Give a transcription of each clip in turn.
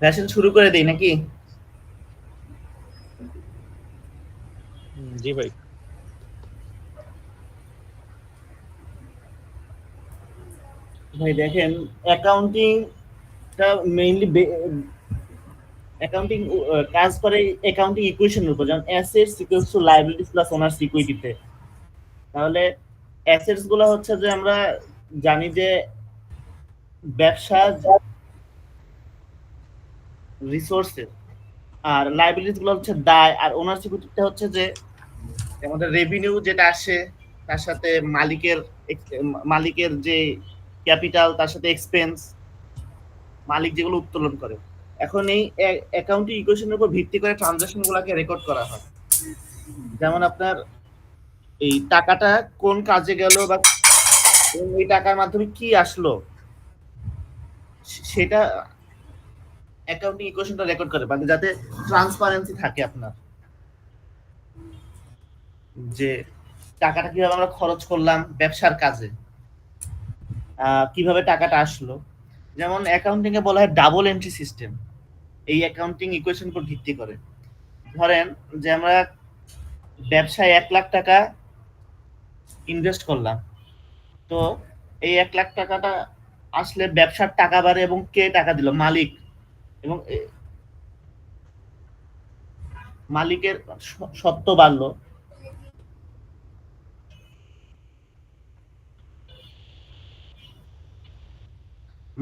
Fashion শুরু করে দেই নাকি? জি ভাই। ভাই দেখেন, অ্যাকাউন্টিংটা মেইনলি অ্যাকাউন্টিং কাজ করে অ্যাকাউন্টিং ইকুয়েশনের উপর, যেমন assets equals to liabilities plus owner's ইকুইটিতে। তাহলে অ্যাসেটস গুলো হচ্ছে যে আমরা জানি যে ব্যবসা রিসোর্সের, আর লায়াবিলিটিস গুলো হচ্ছে দায়, আর ওনার্স ইকুইটিটা হচ্ছে যে আমাদের রেভিনিউ যেটা আসে তার সাথে মালিকের যে ক্যাপিটাল, তার সাথে এক্সপেন্স, মালিক যেগুলো উত্তোলন করে। এখন এই অ্যাকাউন্টিং ইকুয়েশনের উপর ভিত্তি করে ট্রানজাকশন গুলাকে রেকর্ড করা হয়। যেমন আপনার এই টাকাটা কোন কাজে গেল বা এই টাকার মাধ্যমে কি আসলো সেটা অ্যাকাউন্টিং ইকুয়েশনটা রেকর্ড করে, মানে যাতে ট্রান্সপারেন্সি থাকে আপনার, যে টাকাটা কিভাবে আমরা খরচ করলাম ব্যবসার কাজে, কিভাবে টাকাটা আসলো। যেমন অ্যাকাউন্টিং এ বলা হয় ডাবল এন্ট্রি সিস্টেম, এই অ্যাকাউন্টিং ইকুয়েশন উপর ভিত্তি করে। ধরেন যে আমরা ব্যবসায় 1,00,000 টাকা ইনভেস্ট করলাম, তো এই 1,00,000 টাকাটা আসলে ব্যবসার টাকা বাড়ে, এবং কে টাকা দিল? মালিক। এবং মালিকের সত্ত্ব বাড়লো,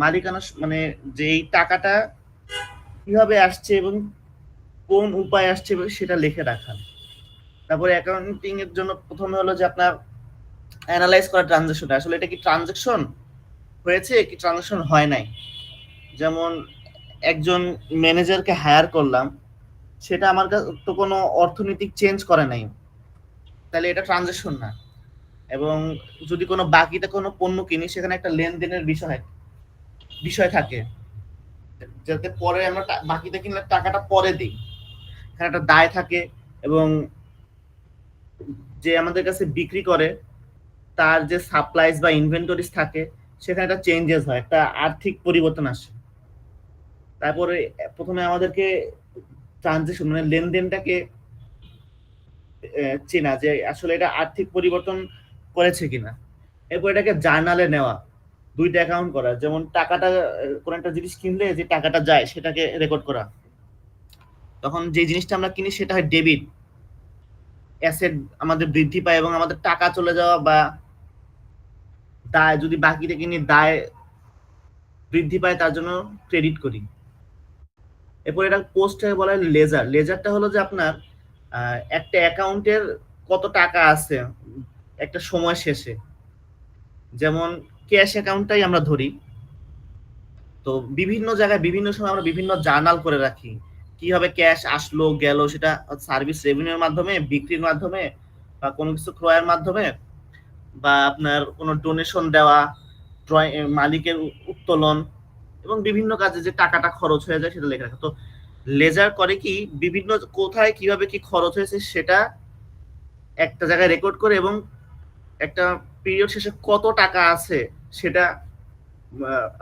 মালিকানা মানে যে এই টাকাটা কিভাবে আসছে এবং কোন উপায় আসছে সেটা লিখে রাখা। তারপরে অ্যাকাউন্টিং এর জন্য প্রথমে হলো যে আপনার অ্যানালাইজ করা ট্রানজাকশন, আসলে এটা কি ট্রানজাকশন হয়েছে কি ট্রানজাকশন হয় নাই। যেমন একজন ম্যানেজারকে হায়ার করলাম, সেটা আমার তো কোনো অর্থনৈতিক চেঞ্জ করে নাই, তাহলে এটা ট্রানজাকশন না। এবং যদি কোনো বাকিতে কোনো পণ্য কিনি, সেখানে একটা লেনদেনের বিষয় থাকে, যাতে পরে আমরা বাকিতে কিনলে টাকাটা পরে দিই, এখানে একটা দায় থাকে। এবং যে আমাদের কাছে বিক্রি করে তার যে সাপ্লাইজ বা ইনভেন্টরিজ থাকে, সেখানে একটা চেঞ্জেস হয়, একটা আর্থিক পরিবর্তন আসে। তারপরে প্রথমে আমাদেরকে ট্রানজেকশন মানে লেনদেনটাকে চেনা, যে আসলে এটা আর্থিক পরিবর্তন করেছে কিনা। এরপর এটাকে জার্নালে নেওয়া, দুইটা অ্যাকাউন্ট করা, যেমন টাকাটা কোন একটা জিনিস কিনলে যে টাকাটা যায় সেটাকে রেকর্ড করা, তখন যে জিনিসটা আমরা কিনি সেটা হয় ডেবিট, অ্যাসেট আমাদের বৃদ্ধি পায়, এবং আমাদের টাকা চলে যাওয়া বা দায় যদি বাকিতে কিনি দায় বৃদ্ধি পায়, তার জন্য ক্রেডিট করি। এরপর এটা পোস্টে বলা হয় লেজার। লেজারটা হলো যে আপনার একটা অ্যাকাউন্টের কত টাকা আছে একটা সময় শেষে। যেমন ক্যাশ অ্যাকাউন্টটাই আমরা ধরি, তো বিভিন্ন জায়গায় বিভিন্ন সময় আমরা বিভিন্ন জার্নাল করে রাখি, কিভাবে ক্যাশ আসলো গেল, সেটা সার্ভিস রেভিনিউর মাধ্যমে, বিক্রির মাধ্যমে, বা কোনো কিছু ক্রয়ের মাধ্যমে, বা আপনার কোনো ডোনেশন দেওয়া, মালিকের উত্তোলন, এবং বিভিন্ন কাজে যে টাকাটা খরচ হয়ে যায় সেটা লেখা রাখা। তো লেজার করে কি, বিভিন্ন কোথায় কিভাবে কি খরচ হয়েছে সেটা একটা জায়গায় রেকর্ড করে, এবং একটা পিরিয়ড শেষে কত টাকা আছে সেটা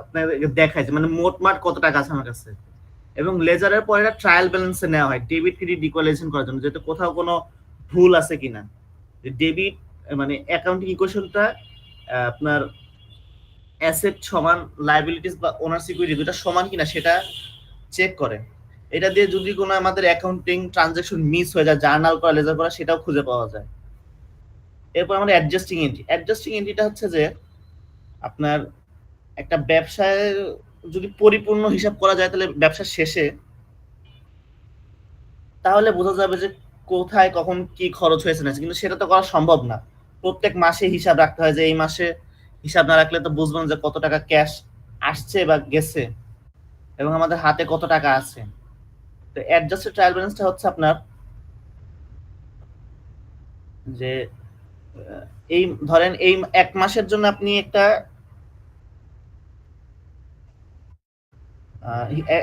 আপনার দেখায়, যে মানে মোটমাট কত টাকা আছে আমার কাছে। এবং লেজারের পরে এটা ট্রায়াল ব্যালেন্সে নেওয়া হয় ডেবিট ক্রেডিট ইকুয়ালাইজেশন করার জন্য, যাতে কোথাও কোনো ভুল আছে কিনা। ডেবিট মানে অ্যাকাউন্টিং ইকুয়েশনটা আপনার অ্যাসেট সমান লায়াবিলিটিস বা ওনার সিকিউরিটি দুটো সমান কিনা সেটা চেক করে। এটা দিয়ে যদি কোনো আমাদের অ্যাকাউন্টিং ট্রানজাকশন মিস হয়ে যায়, জার্নাল করা, লেজার করা, সেটাও খুঁজে পাওয়া যায়। এরপর আমাদের অ্যাডজাস্টিং এন্ট্রি। অ্যাডজাস্টিং এন্ট্রিটা হচ্ছে যে আপনার একটা ব্যবসায় যদি পরিপূর্ণ হিসাব করা যায়, তাহলে ব্যবসার শেষে তাহলে বোঝা যাবে যে কোথায় কখন কি খরচ হয়েছে না, কিন্তু সেটা তো করা সম্ভব না। প্রত্যেক মাসে হিসাব রাখতে হয়, যে এই মাসে হিসাব না রাখলে তো বুঝবো না যে কত টাকা ক্যাশ আসছে বা গেছে, এবং আমাদের হাতে কত টাকা আছে। তো অ্যাডজাস্টেড ট্রায়াল ব্যালেন্সটা হচ্ছে আপনার যে এই ধরেন এই এক মাসের জন্য আপনি একটা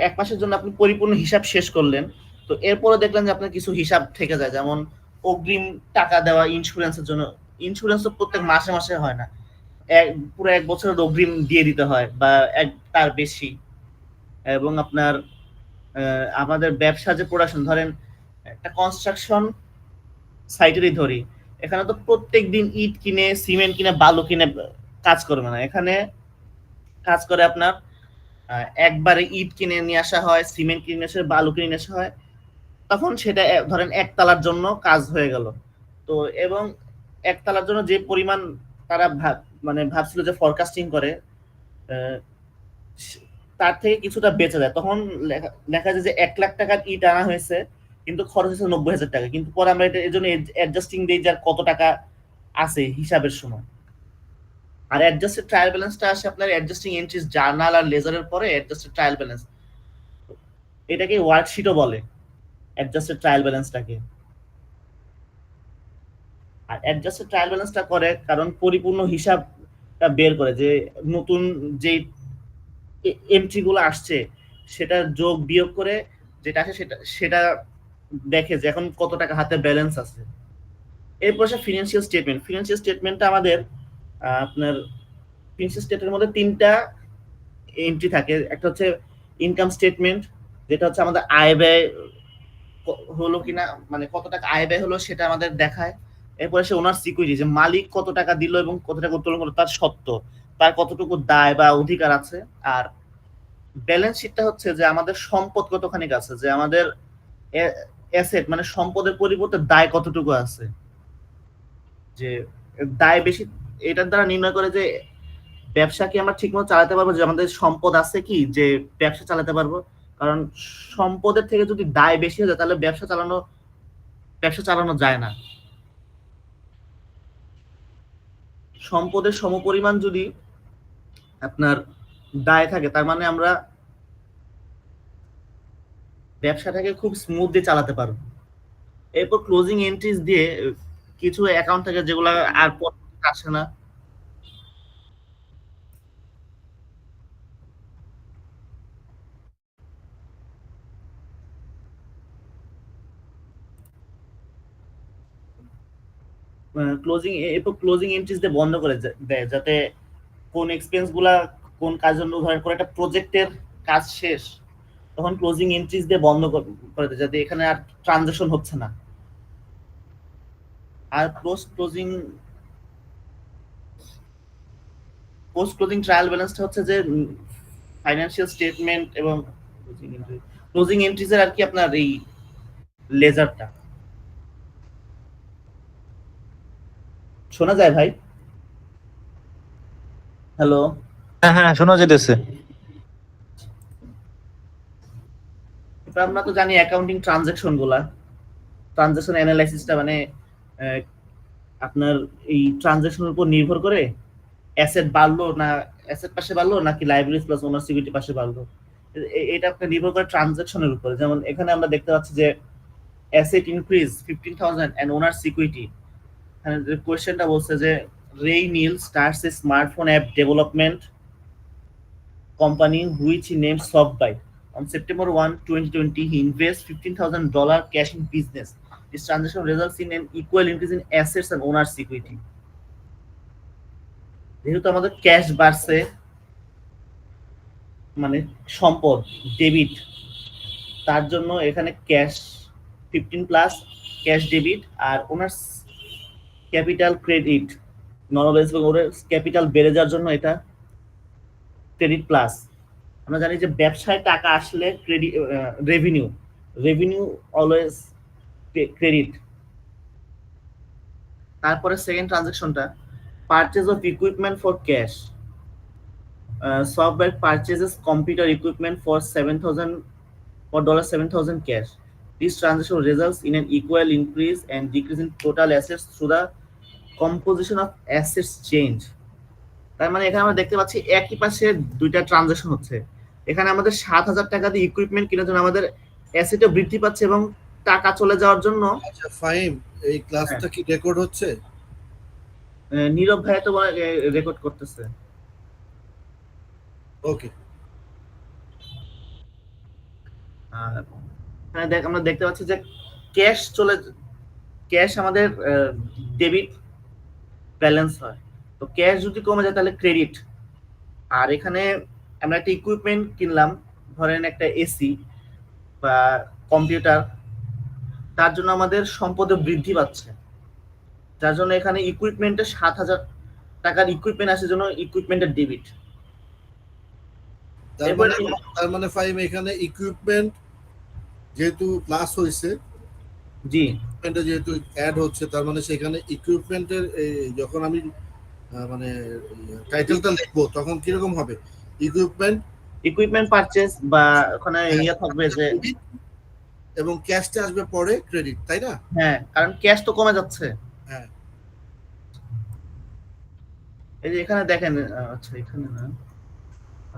এক মাসের জন্য আপনি পরিপূর্ণ হিসাব শেষ করলেন, তো এরপরে দেখলেন যে আপনার কিছু হিসাব থেকে যায়, যেমন অগ্রিম টাকা দেওয়া ইন্স্যুরেন্সের জন্য। ইন্স্যুরেন্স তো প্রত্যেক মাসে মাসে হয় না, পুরো এক বছরের অগ্রিম দিয়ে দিতে হয় বা তার বেশি। এবং আপনার আমাদের ব্যবসা যে প্রোডাকশন, ধরেন একটা কনস্ট্রাকশন সাইটেরই ধরি, এখানে তো প্রত্যেক দিন ইট কিনে, সিমেন্ট কিনে, বালু কিনে কাজ করবে না। এখানে কাজ করে আপনার একবারে ইট কিনে নিয়ে আসা হয়, সিমেন্ট কিনে নিয়ে আসা হয়, বালু কিনে নিয়ে আসা হয়, তখন সেটা ধরেন একতলার জন্য কাজ হয়ে গেল। তো এবং একতলার জন্য যে পরিমাণ তারা মানে ভাবছিল যে ফরকাস্টিং করে, আহ, তার থেকে কিছুটা বেঁচে যায়। তখন লেখা যায় যে 1 লাখ টাকার ইট আনা হয়েছে, কিন্তু খরচ হয়েছে 90,000 টাকা। কিন্তু পরে আমরা এটা এই জন্য অ্যাডজাস্টিং দিই যার কত টাকা আছে হিসাবের সময়। আর অ্যাডজাস্টেড ট্রায়াল ব্যালেন্সটা আসে আপনার অ্যাডজাস্টিং এন্ট্রিজ জার্নাল আর লেজারের পরে অ্যাডজাস্টেড ট্রায়াল ব্যালেন্স। এটাকে ওয়ার্কশিটও বলে, অ্যাডজাস্টেড ট্রায়াল ব্যালেন্সটাকে। আর অ্যাডজাস্টেড ট্রায়াল ব্যালেন্সটা করে কারণ পরিপূর্ণ হিসাবটা বের করে যে নতুন যে এন্ট্রি গুলো আসছে সেটা যোগ বিয়োগ করে যেটা আসে সেটা সেটা দেখে যে এখন কত টাকা হাতে ব্যালেন্স আছে। এরপর আসে ফিনান্সিয়াল স্টেটমেন্ট। ফিনান্সিয়াল স্টেটমেন্টটা আমাদের আপনার ফিনান্সিয়াল স্টেটমেন্টের মধ্যে 3টা এন্ট্রি থাকে। একটা হচ্ছে ইনকাম স্টেটমেন্ট, যেটা হচ্ছে আমাদের আয় ব্যয় হলো কিনা, মানে কত টাকা আয় ব্যয় হলো সেটা আমাদের দেখায়। এরপরে সে ওনার সিকিউরিটি, যে মালিক কত টাকা দিল এবং কত টাকা উত্তোলন করলো, তার সত্ত্ব, তার কতটুকু দায় বা অধিকার আছে। আর ব্যালেন্স শিটটা হচ্ছে যে আমাদের সম্পদ কতখানি আছে, যে আমাদের অ্যাসেট মানে সম্পদের পরিবর্তে দায় কতটুকু আছে। যে দায় বেশি, এটার দ্বারা নির্ণয় করে যে ব্যবসা কি আমরা ঠিকমতো চালাতে পারবো, যে আমাদের সম্পদ আছে কি যে ব্যবসা চালাতে পারবো। কারণ সম্পদের থেকে যদি দায় বেশি হয়ে যায় তাহলে ব্যবসা চালানো যায় না। সম্পদের সমপরিমাণ যদি আপনার দায় থাকে তার মানে আমরা ব্যবসাটাকে খুব স্মুথলি চালাতে পারবো। এরপর ক্লোজিং এন্ট্রিজ দিয়ে কিছু অ্যাকাউন্ট থাকে যেগুলো আর পরবর্তীতে আসে না। এরপর ক্লোজিং এন্ট্রিজ দিয়ে বন্ধ করে দেয়, যাতে কোন এক্সপেন্স গুলা কোন কাজের জন্য, ধরেন কোন একটা প্রজেক্টের কাজ শেষ, তখন ক্লোজিং এন্ট্রিজ দিয়ে বন্ধ করে দেয়, যাতে এখানে আর ট্রানজাকশন হচ্ছে না। আর পোস্ট ক্লোজিং ট্রায়াল ব্যালেন্সটা হচ্ছে যে ফাইন্যান্সিয়াল স্টেটমেন্ট এবং ক্লোজিং এন্ট্রিজ এর আর কি আপনার এই লেজারটা। শোনা যায় ভাই? হ্যালো? হ্যাঁ হ্যাঁ, শোনা যেতেছে। আমরা তো জানি অ্যাকাউন্টিং ট্রানজাকশন অ্যানালাইসিসটা মানে আপনার এই ট্রানজাকশনের উপর নির্ভর করে অ্যাসেট বাড়লো না, অ্যাসেট পাশে বাড়লো নাকি লাইবিলিটি প্লাস ওনার সিকিউরিটি পাশে বাড়লো, এটা আপনার নির্ভর করে ট্রানজাকশনের উপরে। যেমন এখানে আমরা দেখতে পাচ্ছি যে asset increase 15,000 and owner security. এখানে যে কোয়েশ্চেনটা বলছে যে Ray Neal starts a smartphone app development company which he named SoftBuy. On September 1, 2020, he invests $15,000 cash in business. This transaction results in an equal increase in assets and owner's equity. যেহেতু আমাদের cash বাড়ছে, মানে সম্পদ debit, তার জন্য এখানে cash 15 plus cash debit, আর ওনার capital credit normal capital বেড়ে যাওয়ার জন্য এটা ক্রেডিট প্লাস। আমরা জানি যে ব্যবসায় টাকা আসলে credit revenue, revenue always credit. তারপরে সেকেন্ড ট্রানজাকশনটা purchase of equipment for cash. Software purchases computer equipment for 7,000 cash. This transaction results in an equal increase and decrease in total assets through the composition of assets change. তার মানে এখানে আমরা দেখতে পাচ্ছি একই পাশে দুইটা ট্রানজাকশন হচ্ছে। এখানে আমাদের 7,000 টাকা দিয়ে ইকুইপমেন্ট কেনার জন্য আমাদের অ্যাসেটও বৃদ্ধি পাচ্ছে এবং টাকা চলে যাওয়ার জন্য। আচ্ছা ফাহিম, এই ক্লাসটা কি রেকর্ড হচ্ছে? নীরব ভাই তো রেকর্ড করতেছে। ওকে। আমরা দেখতে পাচ্ছি যে ক্যাশ আমাদের ডেবিট ব্যালেন্স হয়, তো ক্যাশ যদি কমে যায় তাহলে ক্রেডিট। আর এখানে আমরা একটা ইকুইপমেন্ট কিনলাম, ধরেন একটা এসি, বা কম্পিউটার, তার জন্য আমাদের সম্পদে বৃদ্ধি পাচ্ছে, যার জন্য এখানে ইকুইপমেন্টের 7,000 টাকার ইকুইপমেন্ট আসে, জন্য ইকুইপমেন্টের ডেবিট। তার এরপর মানে তার মানে ফাইম এখানে ইকুইপমেন্ট যেহেতু প্লাস হয়েছে, জি ইকুইপমেন্টে যেহেতু অ্যাড হচ্ছে, তার মানে সেখানে ইকুইপমেন্টের যখন আমি মানে টাইটেলটা লিখবো তখন কিরকম হবে? ইকুইপমেন্ট ইকুইপমেন্ট পারচেজ, বা ওখানে ইয়ে থাকবে যে এবং ক্যাশটা আসবে পরে ক্রেডিট, তাই না? হ্যাঁ, কারণ ক্যাশ তো কমে যাচ্ছে। হ্যাঁ। এই যে এখানে দেখেন, আচ্ছা এখানে না,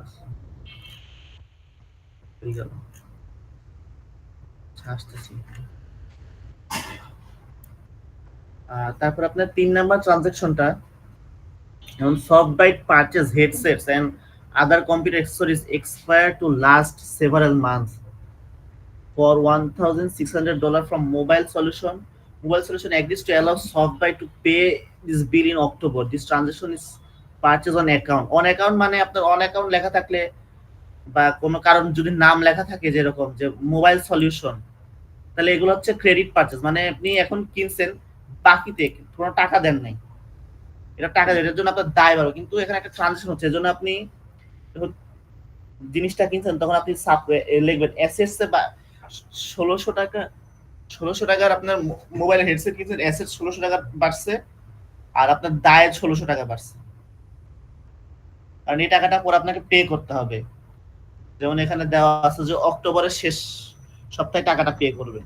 আচ্ছা, এই গেল, আচ্ছা, আসতেছি। তারপর আপনার 3 নাম্বার ট্রানজাকশনটা, যেমন SoftByte purchase headsets and other computer accessories expire to last several months for $1,600 from Mobile Solution. Mobile Solution agrees to allow SoftByte to pay this bill in October. This transaction is purchase on account. On account মানে আপনার on account লেখা থাকলে বা কোনো কারণ যদি নাম লেখা থাকে, যেরকম যে মোবাইল সলিউশন, তাহলে এগুলো হচ্ছে ক্রেডিট পারচেজ, মানে আপনি এখন কিনছেন বাকিতে, কোনো টাকা দেন নাই, এটা টাকা দেন, এর জন্য আপনার দায় বাড়বে, কিন্তু এখানে একটা ট্রানজাকশন হচ্ছে, এজন্য আপনি যখন জিনিসটা কিনছেন তখন আপনি লিখবেন অ্যাসেটস বা 1600 টাকা, 1600 টাকার আপনার মোবাইল হেডসেট কিনছেন, অ্যাসেট 1600 টাকা বাড়ছে, আর আপনার দায় 1600 টাকা বাড়ছে, কারণ এই টাকাটা পরে আপনাকে পে করতে হবে। যেমন এখানে দেওয়া আছে যে অক্টোবরের শেষ সপ্তাহে টাকাটা পে করবে।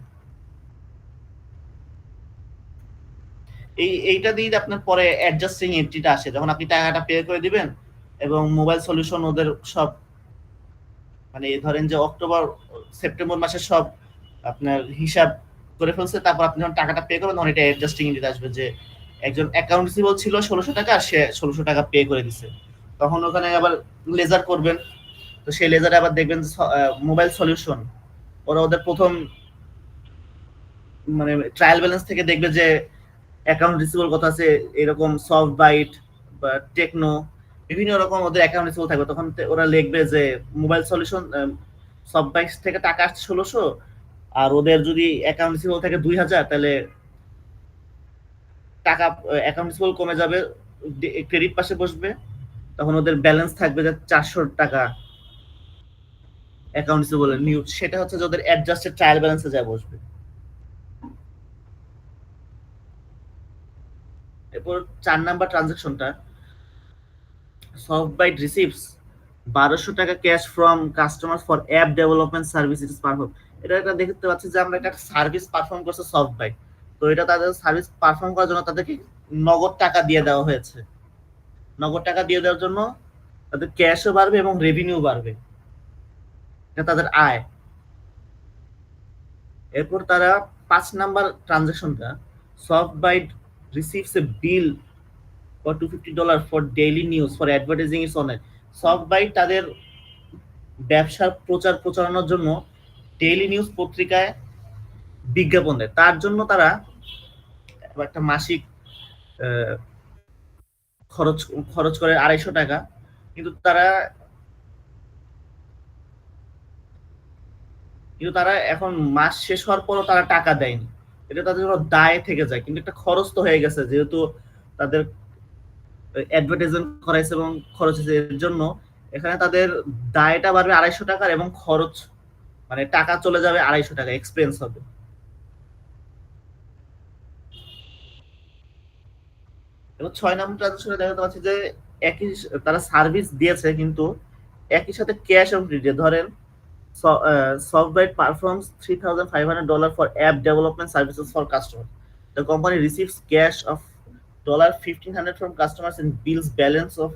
এইটা দিয়ে আপনার পরে অ্যাডজাস্টিং এন্ট্রিটা আসে, যখন আপনি টাকাটা পে করে দিবেন এবং মোবাইল সলিউশন ওদের সব, মানে ধরেন যে অক্টোবর সেপ্টেম্বর মাসের সব আপনার হিসাব করে ফেলছে, তারপর আপনি যখন টাকাটা পে করবেন তখন এটা অ্যাডজাস্টিং এন্ট্রি আসবে যে একজন অ্যাকাউন্ট রিসিভেবল ছিল 1600 টাকা, সে 1600 টাকা পে করে দিছে, তখন ওখানে আবার লেজার করবেন, তো সেই লেজারে আবার দেখবেন মোবাইল সলিউশন ওরা ওদের প্রথম মানে ট্রায়াল ব্যালেন্স থেকে দেখবে যে অ্যাকাউন্ট রিসিভেবল কত আছে, এরকম SoftByte বা টেকনো বিভিন্ন রকম ওদের অ্যাকাউন্ট রিসিভেবল থাকবে, তখন ওরা লিখবে যে মোবাইল সলিউশন SoftByte থেকে টাকা আসছে 1600, আর ওদের যদি অ্যাকাউন্ট রিসিভেবল থাকে 2000, তাহলে টাকা অ্যাকাউন্ট রিসিভেবল কমে যাবে, ক্রেডিট পাশে বসবে, তখন ওদের ব্যালেন্স থাকবে যে 400 টাকা অ্যাকাউন্ট রিসিভেবল নিউ, সেটা হচ্ছে যে ওদের অ্যাডজাস্টেড ট্রায়াল ব্যালেন্সে যা বসবে। এরপর 4 নাম্বার ট্রানজাকশনটা, SoftByte receives 1200 টাকা cash from customer for app development service it is perform. এটা একটা দেখতে পাচ্ছি যে আমরা একটা সার্ভিস পারফর্ম করছে SoftByte, তো এটা তাদের সার্ভিস পারফর্ম করার জন্য তাদেরকে নগদ টাকা দিয়ে দেওয়া হয়েছে, নগদ টাকা দিয়ে দেওয়ার জন্য তাদের ক্যাশও বাড়বে এবং রেভিনিউ বাড়বে, এটা তাদের আয়। এরপর তারা 5 number ট্রানজাকশনটা, SoftByte receives a bill for $250 for daily news for advertising its online. SoftByte তাদের ব্যবসার প্রচারণার জন্য ডেইলি নিউজ পত্রিকায় বিজ্ঞাপন দেয়, তার জন্য তারা একটা মাসিক খরচ করে 250 টাকা, কিন্তু তারা এখন মাস শেষ হওয়ার পরও তারা টাকা দেয়নি, এটা তাদের জন্য দায় থেকে যায়, কিন্তু একটা খরচ তো হয়ে গেছে, যেহেতু তাদের অ্যাডভার্টাইজমেন্ট করাইছে এবং খরচ হয়েছে, এর জন্য এখানে তাদের দায়টা বাড়বে 250 টাকার, এবং খরচ মানে টাকা চলে যাবে 250 টাকা এক্সপেন্স হবে। এবং 6 নম্বর ট্রানজাকশনে দেখাতে পাচ্ছি যে একই তারা সার্ভিস দিয়েছে, কিন্তু একই সাথে ক্যাশ এবং ক্রেডিট, ধরেন SoftByte performs $3,500 for app development services for customers. The company receives cash of $1,500 from customers and bills balance of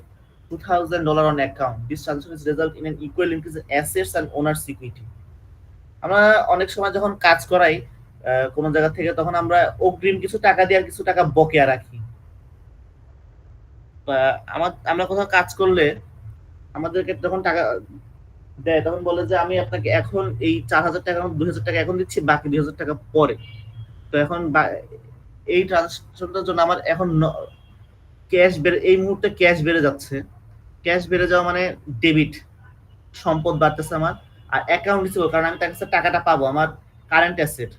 $2,000 on account. This transaction is result in an equal increase in assets and owner's equity. আমরা অনেক সময় যখন কাজ করাই কোন জায়গা থেকে, তখন আমরা অগ্রিম কিছু টাকা দিয়ে আর কিছু টাকা বকেয়া রাখি, আমরা কোথাও কাজ করলে আমাদেরকে তখন টাকা দেয়, তখন বলে যে আমি আপনাকে এখন এই 4000 টাকা 2000 টাকা এখন দিচ্ছি, বাকি 2000 টাকা পরে। তো এখন এই ট্রানজাকশনটার জন্য আমার এখন ক্যাশ এই মুহূর্তে ক্যাশ বেড়ে যাচ্ছে, ক্যাশ বেড়ে যাওয়া মানে ডেবিট, সম্পদ বাড়তেছে আমার, আর অ্যাকাউন্ট রিসিভেবল, কারণ আমি তার কাছে টাকাটা পাবো, আমার কারেন্ট অ্যাসেট,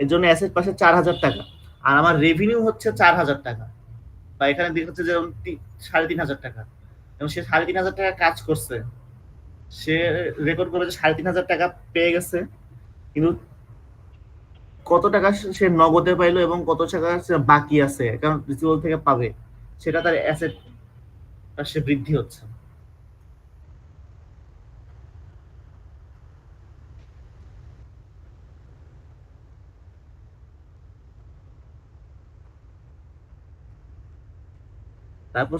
এর জন্য অ্যাসেট পাশে 4,000 টাকা, আর আমার রেভিনিউ হচ্ছে 4,000 টাকা, বা এখানে দেখাচ্ছে যে 3,500 টাকা, এবং সে 3,500 টাকা কাজ করছে, সে রেকর্ড করে যে 3,500 টাকা পেয়ে গেছে, কিন্তু কত টাকা সে নগদে পাইলো এবং কত টাকা সে বাকি আছে অ্যাকাউন্ট রিসিভেবল থেকে পাবে, সেটা তার অ্যাসেট সে বৃদ্ধি হচ্ছে। তারপর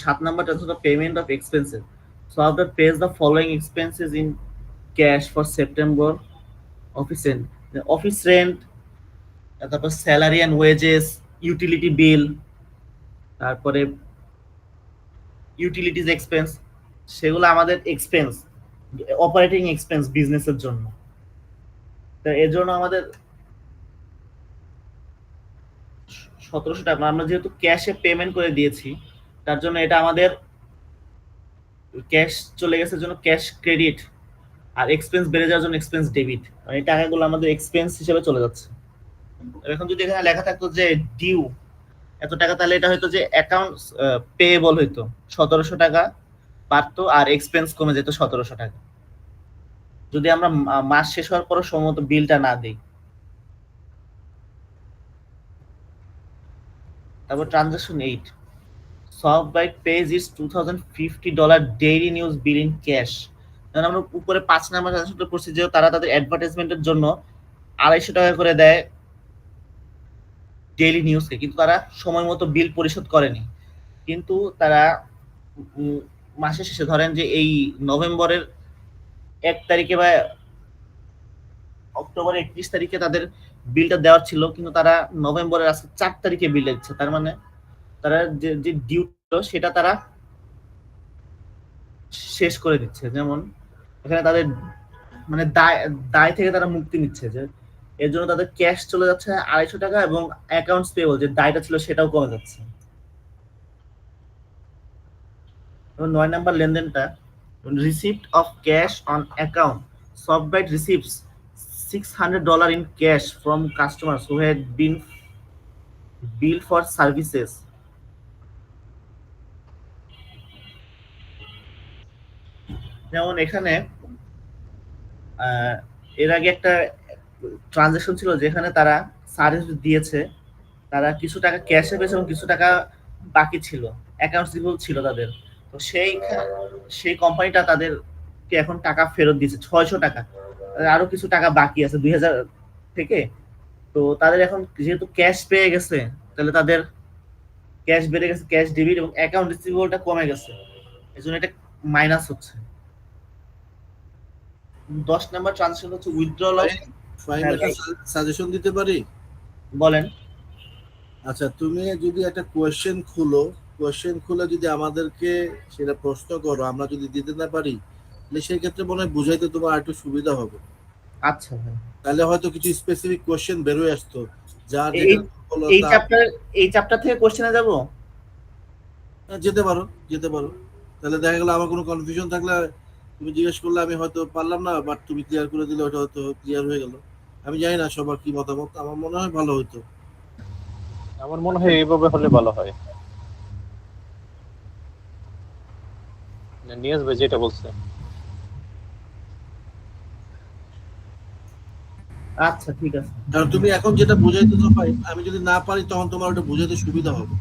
7 নাম্বারটা হচ্ছে payment of expenses. Software pays the following expenses in cash for September: office rent, তারপর salary and wages, utility bill, তারপরে ইউটিলিটিজ এক্সপেন্স, সেগুলো আমাদের এক্সপেন্স, অপারেটিং এক্সপেন্স বিজনেসের জন্য। তো এর জন্য আমাদের 1,700 টাকা, আমরা যেহেতু ক্যাশে পেমেন্ট করে দিয়েছি, তার জন্য এটা আমাদের ক্যাশ চলে গেছে জন্য ক্যাশ ক্রেডিট, আর এক্সপেন্স বেড়ে যাওয়ার জন্য এক্সপেন্স ডেবিট, মানে এই টাকাগুলো আমাদের এক্সপেন্স হিসেবে চলে যাচ্ছে। এখন যদি এখানে লেখা থাকতো যে ডিউ এত টাকা, তাহলে এটা হয়তো যে অ্যাকাউন্ট পেয়েবল হইতো, 1,700 টাকা বাড়তো আর এক্সপেন্স কমে যেত 1,700 টাকা, যদি আমরা মাস শেষ হওয়ার পর সম্ভবত বিলটা না দিই। তারপর transaction 8, Softbyte pays its $2,050 daily news bill in cash। কারণ আমরা উপরে 5 নাম্বার ট্রানজাকশনটা করছি যে তারা তাদের অ্যাডভার্টাইজমেন্টের জন্য 250 টাকা করে দেয় ডেইলি নিউজকে, কিন্তু তারা সময় মতো বিল পরিশোধ করেনি, কিন্তু তারা মাসের শেষে ধরেন যে এই নভেম্বরের 1 তারিখে বা অক্টোবরের 31 তারিখে তাদের বিলটা দেওয়ার ছিল, কিন্তু তারা নভেম্বরের আজকে 4 তারিখে বিল দিচ্ছে, তার মানে তারা যে ডিউ সেটা তারা শেষ করে দিচ্ছে। যেমন এখানে তাদের মানে দায় থেকে তারা মুক্তি নিচ্ছে, যে এর জন্য তাদের ক্যাশ চলে যাচ্ছে 250 টাকা এবং অ্যাকাউন্টস পেয়েবল যে দায়টা ছিল সেটাও কমে যাচ্ছে। এবং 9 নাম্বার লেনদেনটা, receipt of cash on account, Softbyte receives $600 in cash from customers who had been billed for services। যেমন এখানে এর আগে একটা ট্রানজাকশন ছিল যেখানে তারা সার্ভিস দিয়েছে, তারা কিছু টাকা ক্যাশে পেয়েছে এবং কিছু টাকা বাকি ছিল, অ্যাকাউন্টস রিসিভেবল ছিল তাদের, তো সেই কোম্পানিটা তাদেরকে এখন টাকা ফেরত দিয়েছে 600 টাকা, আরো কিছু টাকা বাকি আছে 2,000 থেকে, তো তাদের এখন যেহেতু ক্যাশ পেয়ে গেছে, তাহলে তাদের ক্যাশ বেড়ে গেছে, ক্যাশ ডেবিট, এবং অ্যাকাউন্ট রিসিভেবলটা কমে গেছে, এজন্য এটা মাইনাস হচ্ছে। 10 নাম্বার ট্রানজাকশন হচ্ছে উইথড্রল অফ। সাজেশন দিতে পারি? বলেন। আচ্ছা, তুমি যদি একটা কোয়েশ্চেন খুলে যদি আমাদেরকে সেটা প্রশ্ন করো, আমরা যদি দিতে না পারি, তাহলে সেই ক্ষেত্রে মনে হয় বুঝাইতে তোমার একটু সুবিধা হবে। আচ্ছা ভাই, তাহলে হয়তো কিছু স্পেসিফিক কোয়েশ্চেন বেরোয় আসতো, যার এই চ্যাপ্টার থেকে কোশ্চেনে যাব। যেতে পারো। তাহলে দেখা গেল আমার কোনো কনফিউশন থাকলে তুমি জিজ্ঞেস করলে আমি হয়তো পারলাম না, বাট তুমি ক্লিয়ার করে দিলে ওটা হয়তো ক্লিয়ার হয়ে গেল। আমি জানি না সবার কি মতামত, আমার মনে হয় ভালো হতো। আমার মনে হয় এইভাবে হলে ভালো হয়। নিয়াজ ভাই যেটা বলছে। আচ্ছা ঠিক আছে, কারণ তুমি এখন যেটা বুঝাইতে তো পারি, আমি যদি না পারি তখন তোমার ওটা বুঝাইতে সুবিধা হবে।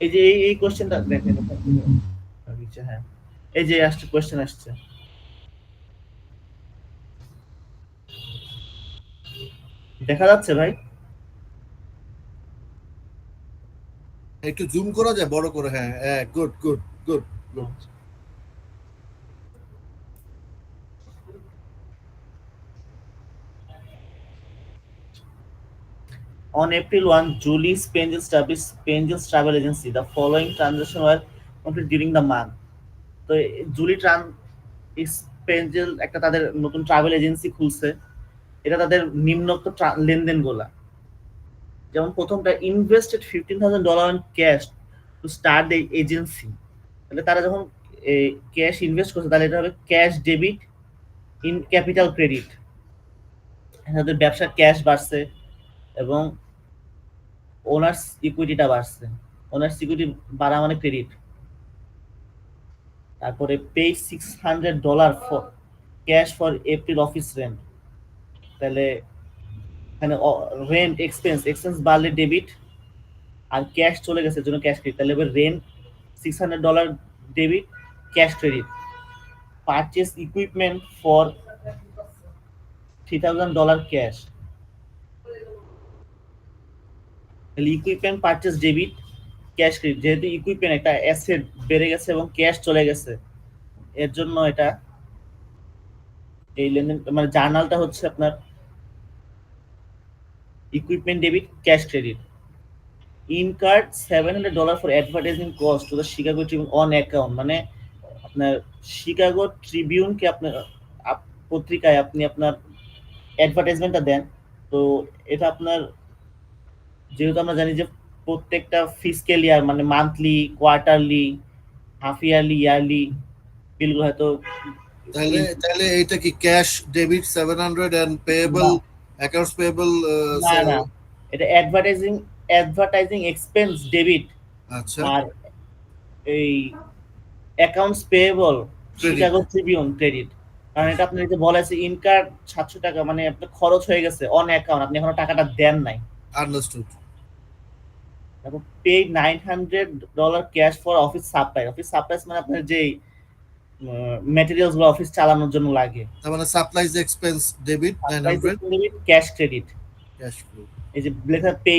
এই যে এই কোশ্চেনটা দেখেন, হ্যাঁ এই যে আসছে কোশ্চেন আসছে, দেখা যাচ্ছে ভাই? একটু জুম করা যায় বড় করে? হ্যাঁ হ্যাঁ, good good good good. On April 1, Julie Spengel established Spengel's Travel Agency. The following transactions were completed during the month. তো জুলি স্পেঞ্জেল একটা তাদের নতুন ট্রাভেল এজেন্সি খুলছে, এটা তাদের নিম্নোক্ত লেনদেন গুলা, যেমন প্রথমটা invested $15,000 in cash to start the agency, তাহলে তারা যখন ক্যাশ ইনভেস্ট করছে তাহলে এটা হবে cash debit in capital credit. তাদের ব্যবসার ক্যাশ বাড়ছে এবং ওনার্স ইকুইটিটা বাড়ছে। ওনার্স ইকুইটি বাড়া মানে ক্রেডিট। তারপরে pay $600 for cash for April office rent, তাহলে এখানে রেন্ট এক্সপেন্স বাড়লে ডেবিট আর ক্যাশ চলে গেছে জন্য ক্যাশ ক্রেডিট, তাহলে rent $600 debit, cash credit. Purchase equipment for $3000 cash, তাহলে equipment purchase debit, cash credit. যেহেতু ইকুইপমেন্ট একটা অ্যাসেট বেড়ে গেছে এবং ক্যাশ চলে গেছে, এর জন্য এটা এই লেনদেন মানে জার্নালটা হচ্ছে আপনার equipment debit, cash credit. Incurred $700 for advertising cost to the Chicago Tribune on account, মানে আপনার শিকাগো ট্রিবিউনকে আপনার পত্রিকায় আপনি আপনার অ্যাডভার্টাইজমেন্টটা দেন। তো এটা আপনার যেহেতু আমরা জানি যে প্রত্যেকটা ফিসক্যাল ইয়ার মানে monthly, quarterly, half yearly, yearly বিলগুলো হয়তো তাহলে এটা কি cash debit 700 and payable accounts payable না এটা অ্যাডভার্টাইজিং এক্সপেন্স ডেবিট, আচ্ছা, আর এই accounts payable Chicago Tribune credit. কারণ এটা আপনি যে বলেছে ইনকার $700 মানে আপনার খরচ হয়ে গেছে অন অ্যাকাউন্ট, আপনি এখনো টাকাটা দেন নাই। আন্ডারস্টুড। তারপর pay $900 cash for office supply. Office supplies মানে আপনার যে ম্যাটেরিয়ালস গুলো অফিস চালানোর জন্য লাগে, তার মানে supplies expense debit 900 cash credit. Cash credit. এই যে লেখা পে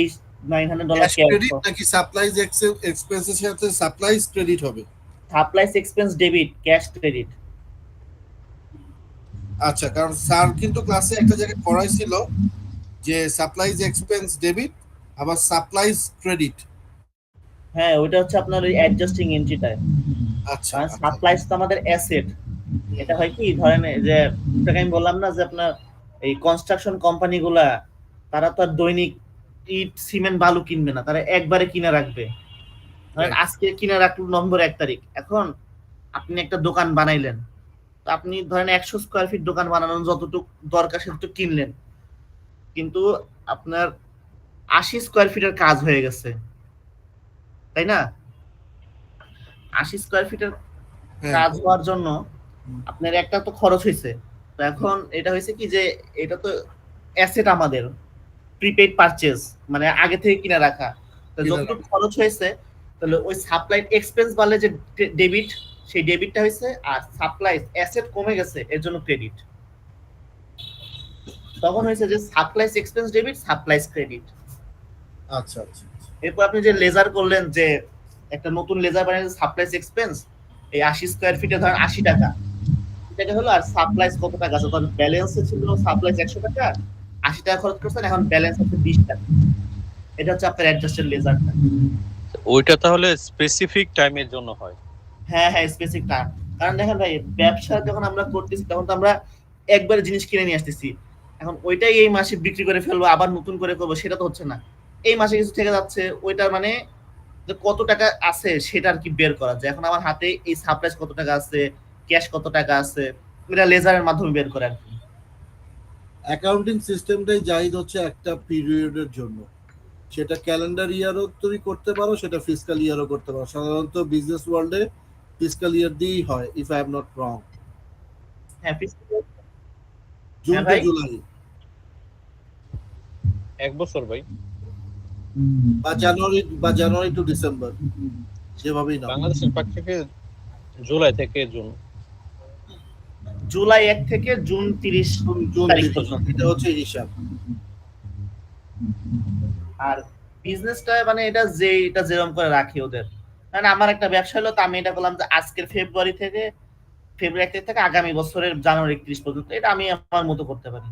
$900 ক্যাশ ক্যাশ ক্রেডিট নাকি সাপ্লাইজ এক্সপেন্সের সাথে সাপ্লাইজ ক্রেডিট হবে? Supplies expense debit, cash credit. আচ্ছা, কারণ স্যার কিন্তু ক্লাসে একটা জায়গায় পড়াইছিল যে সাপ্লাইজ এক্সপেন্স ডেবিট আবার সাপ্লাইজ ক্রেডিট। হ্যাঁ, ওইটা হচ্ছে আপনার ওই অ্যাডজাস্টিং এন্ট্রিটা। আচ্ছা, কারণ সাপ্লাইস তো আমাদের অ্যাসেট। এটা হয় কি ধরেন যে আপনাকে আমি বললাম না যে আপনার এই কনস্ট্রাকশন কোম্পানিগুলা তারা তো আর দৈনিক ইট সিমেন্ট বালু কিনবে না, তারা একবারে কিনে রাখবে। ধরেন আজকে কিনে রাখলো নম্বর 1 তারিখ, এখন আপনি একটা দোকান বানাইলেন, তো আপনি ধরেন 100 স্কয়ার ফিট দোকান বানানোর যতটুকু দরকার সেতটুকু কিনলেন, কিন্তু আপনার 80 স্কয়ার ফিটের কাজ হয়ে গেছে, তাই না? 80 স্কয়ার ফিটের কাজ হওয়ার জন্য আপনার একটা তো খরচ হয়েছে। তো এখন এটা হয়েছে কি যে এটা তো অ্যাসেট আমাদের, প্রিপেইড পারচেজ মানে আগে থেকে কিনে রাখা। তো যতটুকু খরচ হয়েছে তাহলে ওই সাপ্লাই এক্সপেন্স বাড়লে যে ডেবিট, সেই ডেবিটটা হয়েছে, আর সাপ্লাই অ্যাসেট কমে গেছে এর জন্য ক্রেডিট। তখন হয়েছে যে supplies expense debit, supplies credit. আচ্ছা আচ্ছা। এরপর আপনি যে লেজার করলেন, যে একটা নতুন লেজার বানিয়েছেন সাপ্লাইস এক্সপেন্স, এই 80 স্কয়ার ফিটে ধরেন $80 টাকা হলো, আর সাপ্লাইস কত টাকা আছে, তখন ব্যালেন্সে ছিল সাপ্লাইস $100, $80 খরচ করছেন, এখন ব্যালেন্স আছে $20। এটা হচ্ছে আপনার অ্যাডজাস্টেড লেজারটা। ওইটা তাহলে স্পেসিফিক টাইমের জন্য হয়। হ্যাঁ, স্পেসিফিক টাইম। কারণ দেখেন ভাই, ব্যবসা যখন আমরা করতেছি তখন তো আমরা একবারে জিনিস কিনে নিয়ে আসতেছি, এখন ওইটাই এই মাসে বিক্রি করে ফেলবো, আবার নতুন করে করবো, সেটা তো হচ্ছে না। এই মাসে কিছু থেকে যাচ্ছে, ওইটা মানে যে কত টাকা আছে সেটা আর কি বের করা যায়। এখন আমার হাতে এই সাপ্লাইস কত টাকা আছে, ক্যাশ কত টাকা আছে, এটা লেজারের মাধ্যমে বের করে আর কি। অ্যাকাউন্টিং সিস্টেমটাই জাহিদ হচ্ছে একটা পিরিয়ডের জন্য, সেটা ক্যালেন্ডার ইয়ারও তুমি করতে পারো, সেটা ফিসকাল ইয়ারও করতে পারো। সাধারণত বিজনেস ওয়ার্ল্ডে ফিসকাল ইয়ার দিয়েই হয়, if I am not wrong. হ্যাঁ, জুন টু জুলাই এক বছর ভাই, বা জানুয়ারি টু ডিসেম্বর, যেভাবেই না। বাংলাদেশের পাক থেকে জুলাই থেকে জুন, জুলাই 1 থেকে জুন 30 তারিখ পর্যন্ত, এটা হচ্ছে হিসাব। আর বিজনেসটা মানে এটা যেরকম করে রাখি ওদের। মানে আমার একটা ব্যবসা হলো, তো আমি এটা করলাম যে আজকের ফেব্রুয়ারি 1 তারিখ থেকে আগামী বছরের জানুয়ারি 31 পর্যন্ত, এটা আমি আমার মতো করতে পারি।